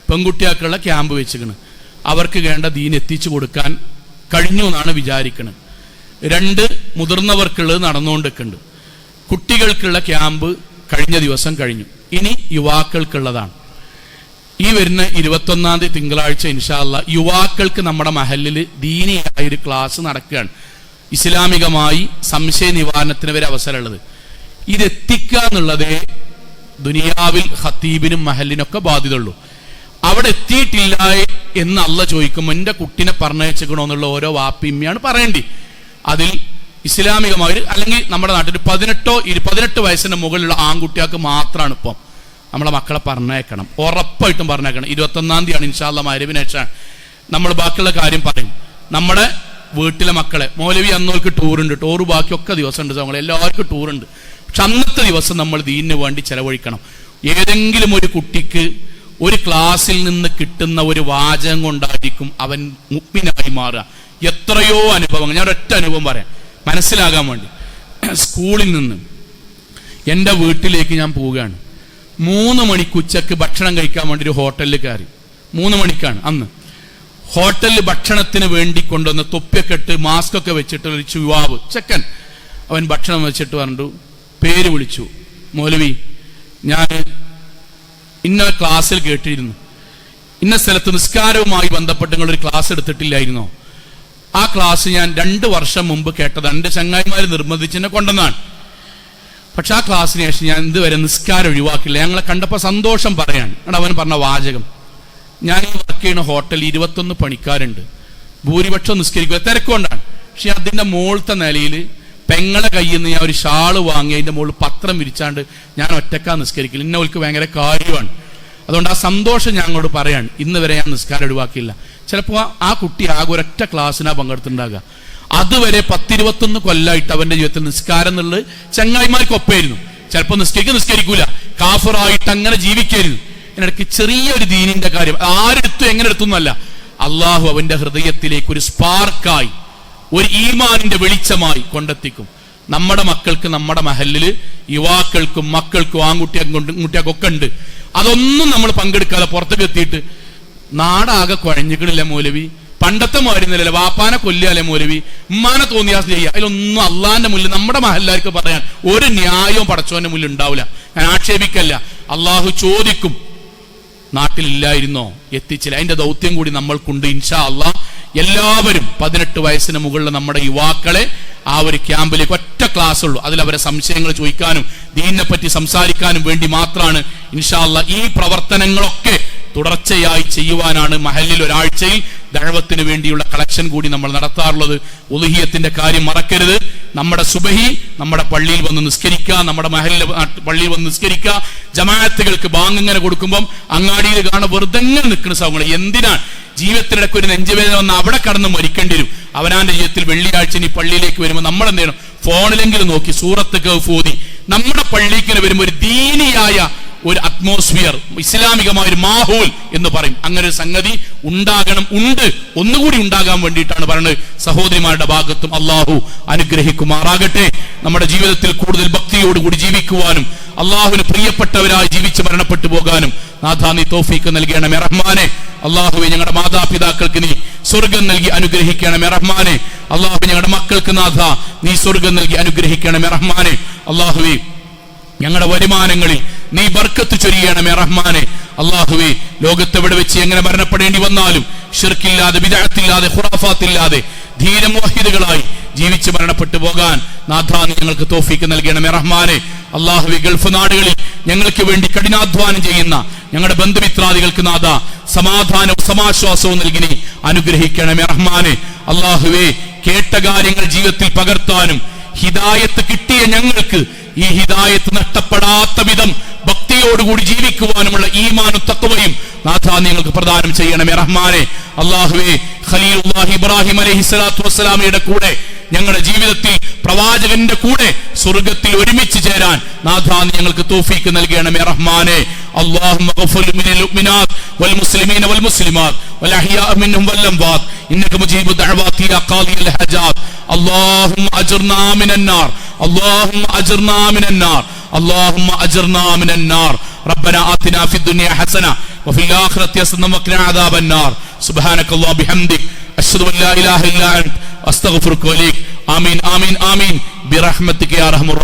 A: പെൺകുട്ടികൾക്കുള്ള ക്യാമ്പ് വെച്ചിരിക്കണം. അവർക്ക് വേണ്ട ദീൻ എത്തിച്ചു കൊടുക്കാൻ കഴിഞ്ഞു എന്നാണ് വിചാരിക്കുന്നത്. 2 മുതിർന്നവർക്കുള്ളത് നടന്നുകൊണ്ടിരിക്കുന്നുണ്ട്. കുട്ടികൾക്കുള്ള ക്യാമ്പ് കഴിഞ്ഞ ദിവസം കഴിഞ്ഞു. ഇനി യുവാക്കൾക്കുള്ളതാണ്. ഈ വരുന്ന 21-ാം തീയതി തിങ്കളാഴ്ച ഇൻഷാ അല്ലാഹ് യുവാക്കൾക്ക് നമ്മുടെ മഹല്ലിൽ ദീനിയായൊരു ക്ലാസ് നടക്കുകയാണ്. ഇസ്ലാമികമായി സംശയ നിവാരണത്തിന് വരെ അവസരമുള്ളത്. ഇതെത്തിക്കുക എന്നുള്ളതേ ദുനിയാവിൽ ഖത്തീബിനും മഹല്ലിനൊക്കെ ബാധ്യതയുള്ളൂ. അവിടെ എത്തിയിട്ടില്ല എന്ന് അള്ളാഹ് ചോദിക്കുമ്പോൾ എൻ്റെ കുട്ടിനെ പറഞ്ഞയച്ചേക്കണോ എന്നുള്ള ഓരോ വാപ്പിമ്മയാണ് പറയേണ്ടി. അതിൽ ഇസ്ലാമികമായി അല്ലെങ്കിൽ നമ്മുടെ നാട്ടിൽ 18 വയസ്സിന് മുകളിലുള്ള ആൺകുട്ടികൾക്ക് മാത്രമാണ് ഇപ്പം നമ്മളെ മക്കളെ പറഞ്ഞേക്കണം, ഉറപ്പായിട്ടും പറഞ്ഞേക്കണം. 21-ാം തീയതിയാണ് ഇൻഷാ അല്ലാഹ് മഗ്‌രിബിന് ശേഷം നമ്മൾ ബാക്കിയുള്ള കാര്യം പറയും. നമ്മുടെ വീട്ടിലെ മക്കളെ മൗലവി അന്നോർക്ക് ടൂറുണ്ട്, ടൂറ് ബാക്കിയൊക്കെ ദിവസമുണ്ട്, നമ്മൾ എല്ലാവർക്കും ടൂറുണ്ട്. പക്ഷെ അന്നത്തെ ദിവസം നമ്മൾ ദീനിന് വേണ്ടി ചെലവഴിക്കണം. ഏതെങ്കിലും ഒരു കുട്ടിക്ക് ഒരു ക്ലാസ്സിൽ നിന്ന് കിട്ടുന്ന ഒരു വാചകം കൊണ്ടായിരിക്കും അവൻ മുഅ്മിനായി മാറുക. എത്രയോ അനുഭവങ്ങൾ, ഞാൻ ഒരൊറ്റ അനുഭവം പറയാം മനസ്സിലാകാൻ വേണ്ടി. സ്കൂളിൽ നിന്ന് എൻ്റെ വീട്ടിലേക്ക് ഞാൻ പോവുകയാണ്. 3 മണിക്ക് ഉച്ചക്ക് ഭക്ഷണം കഴിക്കാൻ വേണ്ടി ഒരു ഹോട്ടലിൽ കയറി. 3 മണിക്കാണ് അന്ന്. ഹോട്ടലിൽ ഭക്ഷണത്തിന് വേണ്ടി കൊണ്ടുവന്ന് തൊപ്പിയൊക്കെ ഇട്ട് മാസ്കൊക്കെ വെച്ചിട്ട് ഒരു യുവാവ് ചെക്കൻ, അവൻ ഭക്ഷണം വെച്ചിട്ട് പറഞ്ഞു, പേര് വിളിച്ചു, മൗലവി ഞാൻ ഇന്ന ക്ലാസ്സിൽ കേട്ടിരുന്നു, ഇന്ന സ്ഥലത്ത് നിസ്കാരവുമായി ബന്ധപ്പെട്ട് നിങ്ങളൊരു ക്ലാസ് എടുത്തിട്ടില്ലായിരുന്നോ? ആ ക്ലാസ് ഞാൻ 2 വർഷം മുമ്പ് കേട്ടതാണ്, എൻ്റെ ചങ്ങായിമാർ നിർബന്ധിച്ചെന്നെ കൊണ്ടുവന്നാണ്. പക്ഷെ ആ ക്ലാസ്സിന് ശേഷം ഞാൻ ഇതുവരെ നിസ്കാരം ഒഴിവാക്കില്ല. ഞങ്ങളെ കണ്ടപ്പോൾ സന്തോഷം പറയാണ്. അവൻ പറഞ്ഞ വാചകം, ഞാൻ ഈ വർക്ക് ചെയ്യുന്ന ഹോട്ടലിൽ 21 പണിക്കാരുണ്ട്, ഭൂരിപക്ഷം നിസ്കരിക്കുക, തിരക്കൊണ്ടാണ്. പക്ഷെ അതിൻ്റെ മുകളിലത്തെ നിലയിൽ പെങ്ങളെ കയ്യിൽ നിന്ന് ഞാൻ ഒരു ഷാള് വാങ്ങി അതിൻ്റെ മുകളിൽ പത്രം വിരിച്ചാണ്ട് ഞാൻ ഒറ്റക്കാ നിസ്കരിക്കില്ല. ഇന്നവർക്ക് ഭയങ്കര കാര്യമാണ്. അതുകൊണ്ട് ആ സന്തോഷം ഞങ്ങളോട് പറയാണ്. ഇന്ന് വരെ ഞാൻ നിസ്കാരം ഒഴിവാക്കിയില്ല. ചിലപ്പോൾ ആ കുട്ടി ആകെ ഒരൊറ്റ ക്ലാസ്സിനാണ് പങ്കെടുത്തിട്ടുണ്ടാകുക. അതുവരെ 10-21 കൊല്ലമായിട്ട് അവന്റെ ജീവിതത്തിൽ നിസ്കാരം എന്നുള്ളത് ചങ്ങായിമാർക്കൊപ്പമായിരുന്നു. ചിലപ്പോൾ നിസ്കരിക്കൂല, കാഫറായിട്ട് അങ്ങനെ ജീവിക്കായിരുന്നു. ഇതിനിടയ്ക്ക് ചെറിയൊരു ദീനിന്റെ കാര്യം ആരെടുത്തു എങ്ങനെ എടുത്തുന്നല്ല, അള്ളാഹു അവന്റെ ഹൃദയത്തിലേക്ക് ഒരു സ്പാർക്കായി, ഒരു ഈമാനിന്റെ വെളിച്ചമായി കൊണ്ടെത്തിക്കും. നമ്മുടെ മക്കൾക്ക് നമ്മുടെ മഹല്ലില് യുവാക്കൾക്കും മക്കൾക്കും ആൺകുട്ടികൾക്കും ഒക്കെ ഉണ്ട്. അതൊന്നും നമ്മൾ പങ്കെടുക്കാതെ പുറത്തേക്ക് എത്തിയിട്ട് നാടാകെ കുഴഞ്ഞിക്കണില്ല മൗലവി, പണ്ടത്തെ മാരുന്നില്ല, വാപ്പാനെ കൊല്ലിയാലേ മൗലവി, ഉമ്മാനെ തോന്നിയാസ് ചെയ്യുക. അതിലൊന്നും അള്ളാന്റെ മുന്നിൽ നമ്മുടെ മഹല്ലാർക്ക് പറയാൻ ഒരു ന്യായവും പടച്ചോന്റെ മുന്നിൽ ഉണ്ടാവില്ല. ഞാൻ ആക്ഷേപിക്കല്ല. അള്ളാഹു ചോദിക്കും, നാട്ടിലില്ലായിരുന്നോ, എത്തിച്ചില്ല. അതിന്റെ ദൗത്യം കൂടി നമ്മൾക്കുണ്ട്. ഇൻഷാ അള്ളാഹ് എല്ലാവരും 18 വയസ്സിന് മുകളിൽ നമ്മുടെ യുവാക്കളെ ആ ഒരു ക്യാമ്പിലേക്ക് ഒറ്റ ക്ലാസ് ഉള്ളൂ. അതിൽ അവരെ സംശയങ്ങൾ ചോദിക്കാനും ദീനിനെ പറ്റി സംസാരിക്കാനും വേണ്ടി മാത്രമാണ് ഇൻഷാ അള്ളാഹ് ഈ പ്രവർത്തനങ്ങളൊക്കെ തുടർച്ചയായി ചെയ്യുവാനാണ് മഹല്ലിൽ ഒരാഴ്ചയിൽ ദഅവത്തിന് വേണ്ടിയുള്ള കളക്ഷൻ കൂടി നമ്മൾ നടത്താറുള്ളത്. ഉളുഹിയത്തിന്റെ കാര്യം മറക്കരുത്. നമ്മുടെ സുബഹി നമ്മുടെ പള്ളിയിൽ വന്ന് നിസ്കരിക്കുക, നമ്മുടെ മഹല്ലിലെ പള്ളിയിൽ വന്ന് നിസ്കരിക്കുക. ജമാഅത്തുകൾക്ക് ബാങ്ക് ഇങ്ങനെ കൊടുക്കുമ്പം അങ്ങാടിയിൽ കാണാൻ വെറുതെ നിൽക്കുന്ന സൗകര്യം എന്തിനാണ്? ജീവിതത്തിനിടയ്ക്ക് ഒരു നെഞ്ചുവേദന വന്ന് അവിടെ കടന്ന് മരിക്കേണ്ടി വരും. അവനാന്റെ ജീവിതത്തിൽ വെള്ളിയാഴ്ച നീ പള്ളിയിലേക്ക് വരുമ്പോൾ നമ്മൾ എന്ത് ചെയ്യണം? ഫോണിലെങ്കിലും നോക്കി സൂറത്ത് കഹ്ഫ് ഓതി നമ്മുടെ പള്ളിക്ക് വരുമ്പോൾ ഒരു ദീനിയായ ഒരു അറ്റ്മോസ്ഫിയർ, ഇസ്ലാമികമായ ഒരു മാഹോൽ എന്ന് പറയും. അങ്ങനെ ഒരു സംഗതി ഉണ്ടാകണം, ഉണ്ട്, ഒന്നുകൂടി ഉണ്ടാകാൻ വേണ്ടിയിട്ടാണ് പറയുന്നത്. സഹോദരിമാരുടെ ഭാഗത്തും അള്ളാഹു അനുഗ്രഹിക്കുമാറാകട്ടെ. നമ്മുടെ ജീവിതത്തിൽ കൂടുതൽ ഭക്തിയോടുകൂടി ജീവിക്കുവാനും അള്ളാഹുവിന് പ്രിയപ്പെട്ടവരായി ജീവിച്ച് മരണപ്പെട്ടു പോകാനും നാഥാ നീ തൗഫീഖ് നൽകണമേ റഹ്മാനെ. അള്ളാഹുവെ ഞങ്ങളുടെ മാതാപിതാക്കൾക്ക് നീ സ്വർഗം നൽകി അനുഗ്രഹിക്കണമേ റഹ്മാനെ. അള്ളാഹു ഞങ്ങളുടെ മക്കൾക്ക് നാഥ നീ സ്വർഗം നൽകി അനുഗ്രഹിക്കണമേ റഹ്മാനെ. അള്ളാഹുവെ ഞങ്ങളുടെ വരുമാനങ്ങളിൽ നീ ബർക്കത്ത് ചൊരിയണമേ റഹ്മാനെ. അള്ളാഹുവേ ലോകത്തെവിടെ വെച്ച് എങ്ങനെ മരണപ്പെടേണ്ടി വന്നാലും ശിർക്കില്ലാതെ, ബിദ്അത്തില്ലാതെ, ഖുറാഫാത്തില്ലാതെ ധീര മുവഹിദുകളായി ജീവിച്ച് മരണപ്പെട്ടു പോകാൻ നാഥാ നീ ഞങ്ങൾക്ക് തൗഫീഖ് നൽകണമേ റഹ്മാനെ. അള്ളാഹുവേ ഗൾഫ് നാടുകളിൽ
B: ഞങ്ങൾക്ക് വേണ്ടി കഠിനാധ്വാനം ചെയ്യുന്ന ഞങ്ങളുടെ ബന്ധുമിത്രാദികൾക്ക് നാഥ സമാധാനവും സമാശ്വാസവും നൽകി അനുഗ്രഹിക്കണമേ റഹ്മാനെ. അല്ലാഹുവേ, കേട്ട കാര്യങ്ങൾ ജീവിതത്തിൽ പകർത്താനും ഹിദായത്ത് കിട്ടിയ ഞങ്ങൾക്ക് ഈ ഹിദായത്ത് നഷ്ടപ്പെടാത്ത വിധം ഭക്തിയോടുകൂടി ജീവിക്കുവാനുമുള്ള ഈമാനും തഖ്വയും നാഥ നിങ്ങൾക്ക് പ്രദാനം ചെയ്യണമേ റഹ്മാനെ. അല്ലാഹുവേ, ഖലീലുല്ലാഹി ഇബ്രാഹിം അലൈഹിസ്സലാത്തു വസ്സലാമയുടെ കൂടെ ഞങ്ങളുടെ ജീവിതത്തിൽ പ്രവാചകന്റെ കൂടെ സ്വർഗ്ഗത്തിൽ ഒരുമിച്ച് ചേരാൻ നാഥ ഞങ്ങൾക്ക് തൗഫീഖ് നൽകണമേ റഹ്മാനെ. اللهم اغفر للمؤمنات والمسلمين والمسلمات والاحياء منهم والاموات انك مجيب الدعوات يا قاضي الحاجات. اللهم اجرنا من النار، اللهم اجرنا من النار، اللهم اجرنا من النار. ربنا آتنا في الدنيا حسنة وفي الآخرة حسنة وقنا عذاب النار. سبحانك اللهم بحمدك أشهد أن لا إله إلا أنت أستغفرك وإليك. آمين آمين آمين برحمتك يا أرحم الراحمين.